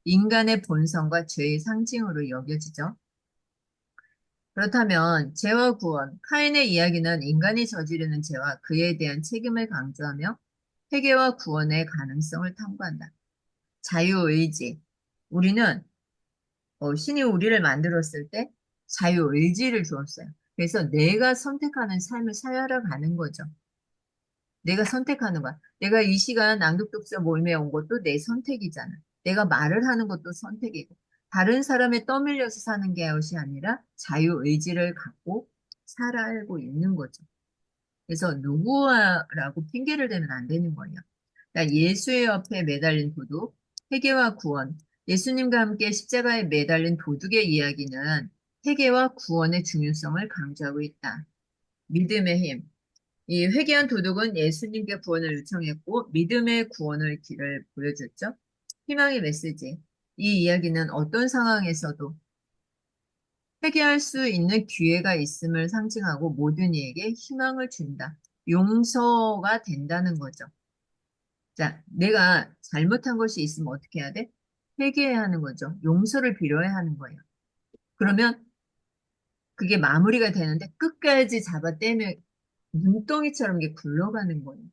인간의 본성과 죄의 상징으로 여겨지죠. 그렇다면 죄와 구원, 카인의 이야기는 인간이 저지르는 죄와 그에 대한 책임을 강조하며 회개와 구원의 가능성을 탐구한다. 자유의지. 우리는 신이 우리를 만들었을 때 자유의지를 주었어요. 그래서 내가 선택하는 삶을 살아가는 거죠. 내가 선택하는 거야. 내가 이 시간 낭독독서 모임에 온 것도 내 선택이잖아. 내가 말을 하는 것도 선택이고. 다른 사람에 떠밀려서 사는 게 것이 아니라 자유의지를 갖고 살아가고 있는 거죠. 그래서 누구라고 핑계를 대면 안 되는 거예요. 그러니까 예수의 옆에 매달린 도둑, 회개와 구원. 예수님과 함께 십자가에 매달린 도둑의 이야기는 회개와 구원의 중요성을 강조하고 있다. 믿음의 힘. 이 회개한 도둑은 예수님께 구원을 요청했고 믿음의 구원을 길을 보여줬죠. 희망의 메시지. 이 이야기는 어떤 상황에서도 회개할 수 있는 기회가 있음을 상징하고 모든 이에게 희망을 준다. 용서가 된다는 거죠. 자, 내가 잘못한 것이 있으면 어떻게 해야 돼? 회개해야 하는 거죠. 용서를 빌어야 하는 거예요. 그러면 그게 마무리가 되는데 끝까지 잡아떼면 눈덩이처럼 이게 굴러가는 거예요.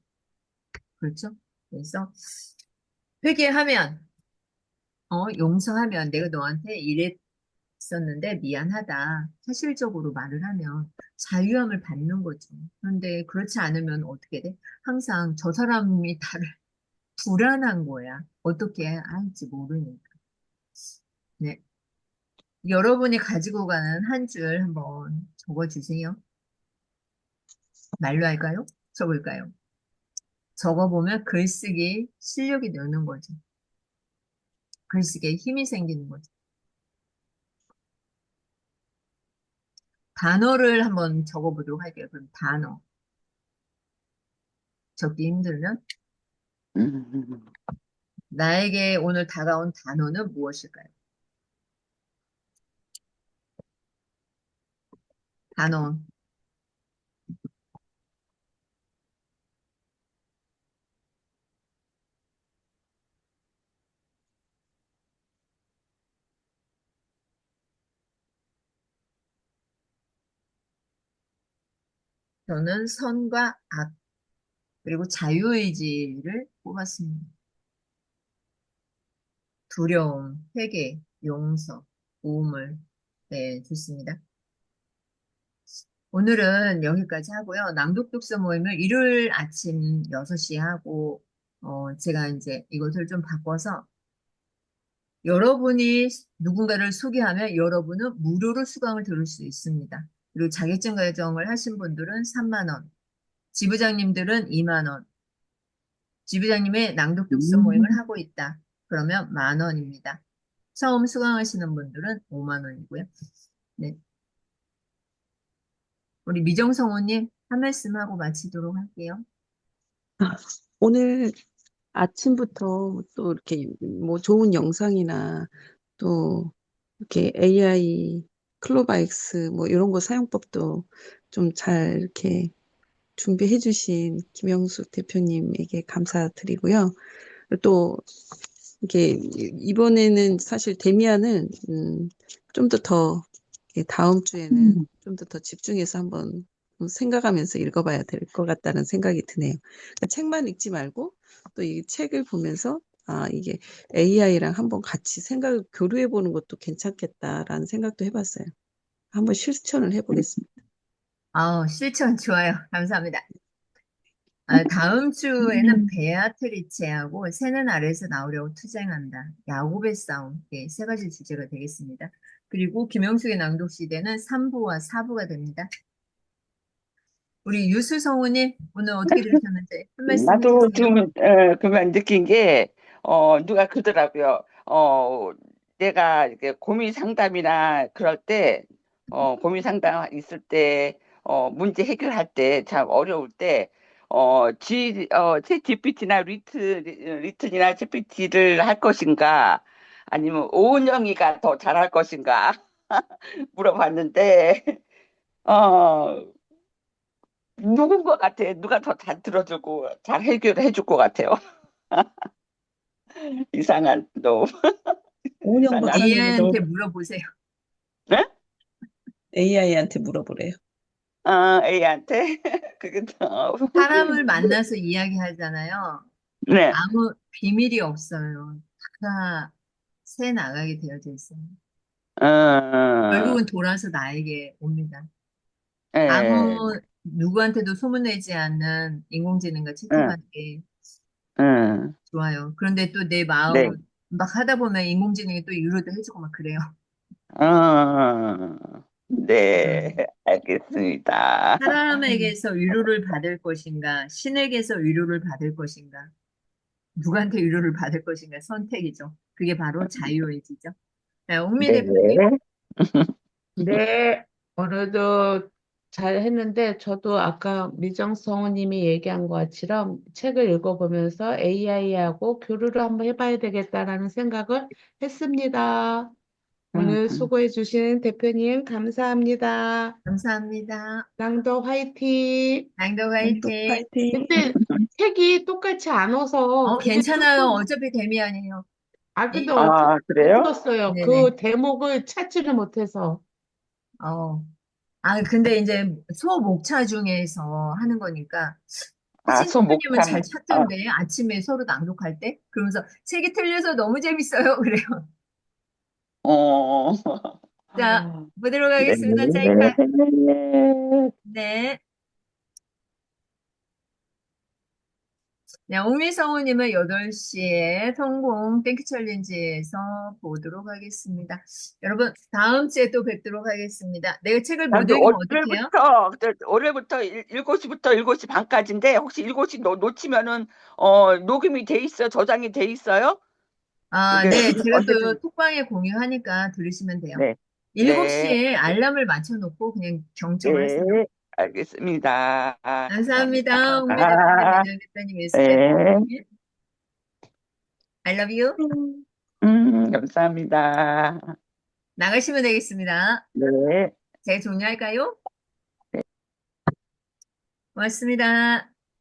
그렇죠? 그래서 회개하면, 용서하면 내가 너한테 이랬었는데 미안하다. 사실적으로 말을 하면 자유함을 받는 거죠. 그런데 그렇지 않으면 어떻게 돼? 항상 저 사람이 나를 불안한 거야. 어떻게 할지 모르니까. 네. 여러분이 가지고 가는 한 줄 한번 적어주세요. 말로 할까요? 적을까요? 적어보면 글쓰기 실력이 느는 거죠. 글쓰기에 힘이 생기는 거죠. 단어를 한번 적어보도록 할게요. 그럼 단어. 적기 힘들면 음, 나에게 오늘 다가온 단어는 무엇일까요? 단어. 저는 선과 악, 그리고 자유의지를 뽑았습니다. 두려움, 회개, 용서, 우물. 네, 좋습니다. 오늘은 여기까지 하고요. 낭독독서 모임을 일요일 아침 6시에 하고, 제가 이제 이것을 좀 바꿔서 여러분이 누군가를 소개하면 여러분은 무료로 수강을 들을 수 있습니다. 그리고 자격증 과정을 하신 분들은 3만 원, 지부장님들은 2만 원, 지부장님의 낭독독서 모임을 하고 있다. 그러면 10,000원입니다. 처음 수강하시는 분들은 5만 원이고요. 네. 우리 미정성호님 한 말씀 하고 마치도록 할게요. 오늘 아침부터 또 이렇게 뭐 좋은 영상이나 또 이렇게 AI 클로바엑스 뭐 이런 거 사용법도 좀 잘 이렇게 준비해 주신 김영숙 대표님에게 감사드리고요. 또 이게 이번에는 사실 데미안은 좀 더 다음 주에는 좀 더 집중해서 한번 생각하면서 읽어봐야 될 것 같다는 생각이 드네요. 그러니까 책만 읽지 말고 또 이 책을 보면서 아, 이게 AI랑 한번 같이 생각을 교류해 보는 것도 괜찮겠다라는 생각도 해봤어요. 한번 실천을 해보겠습니다. 실천 좋아요. 감사합니다. 다음 주에는 베아트리체하고 새는 아래에서 나오려고 투쟁한다. 야곱의 싸움. 네, 세 가지 주제가 되겠습니다. 그리고 김영숙의 낭독 시대는 3부와 4부가 됩니다. 우리 유수 성우님, 오늘 어떻게 들으셨는지 한 말씀 나도 해주세요. 지금 그만 느낀 게 누가 그러더라고요. 내가 이렇게 고민 상담이나 그럴 때 고민 상담 있을 때 문제 해결할 때 참 어려울 때 챗 GPT나 리튼이나 GPT를 할 것인가 아니면 오은영이가 더 잘할 것인가 물어봤는데 어 누군 것 같아. 누가 더 잘 들어주고 잘 해결해 줄 것 같아요. 이상한 놈. 오은영 이상한 박사님이 더 AI한테 물어보세요. 네? AI한테 물어보래요. A한테 그게 더 사람을 만나서 이야기하잖아요. 네. 아무 비밀이 없어요. 다 새 나가게 되어져 있어요. 어, 결국은 돌아서 나에게 옵니다. 예, 아무 누구한테도 소문내지 않는 인공지능과 응, 채팅하는 게 응, 좋아요. 그런데 또 내 네, 마음은 막 하다 보면 인공지능이 또 위로도 해주고 막 그래요. 네, 음. 알겠습니다. 사람에게서 위로를 받을 것인가, 신에게서 위로를 받을 것인가, 누구한테 위로를 받을 것인가 선택이죠. 그게 바로 자유의지죠. 자, 옥미 네, 대표님. 네, 오늘도 잘 했는데, 저도 아까 미정성우님이 얘기한 것처럼 책을 읽어보면서 AI하고 교류를 한번 해봐야 되겠다라는 생각을 했습니다. 오늘 음, 수고해주신 대표님, 감사합니다. 감사합니다. 낭독 화이팅! 낭독 또 화이팅. 파이팅! 근데 책이 똑같이 안 와서 그게 괜찮아요. 조금, 어차피 데미 아니에요. 근데 네. 못 그래요? 들었어요. 네네. 그 대목을 찾지를 못해서. 어. 근데 이제 소목차 중에서 하는 거니까 신 대표님은 잘 소목참, 찾던데 아침에 서로 낭독할 때 그러면서 책이 틀려서 너무 재밌어요. 그래요. 어, 자, 보도록 네, 하겠습니다. 짤카. 네. 네, 옥미성우님은 8시에 성공 땡큐 챌린지에서 보도록 하겠습니다. 여러분, 다음 주에 또 뵙도록 하겠습니다. 내가 책을 못 나도 읽으면 어떡해요? 월요일부터 7시부터 7시 반까지인데 혹시 7시 놓치면은 녹음이 돼 있어 저장이 돼 있어요? 그게 네, 제가 또 언제든 톡방에 공유하니까 들으시면 돼요. 네, 네, 7시에 알람을 맞춰놓고 그냥 경청하세요. 네, 알겠습니다. 감사합니다. 감사합니다. 옥미 대표님, 민정 대표님, 예수 네, 대표님. I love you. 감사합니다. 나가시면 되겠습니다. 네. 제가 종료할까요? 고맙습니다.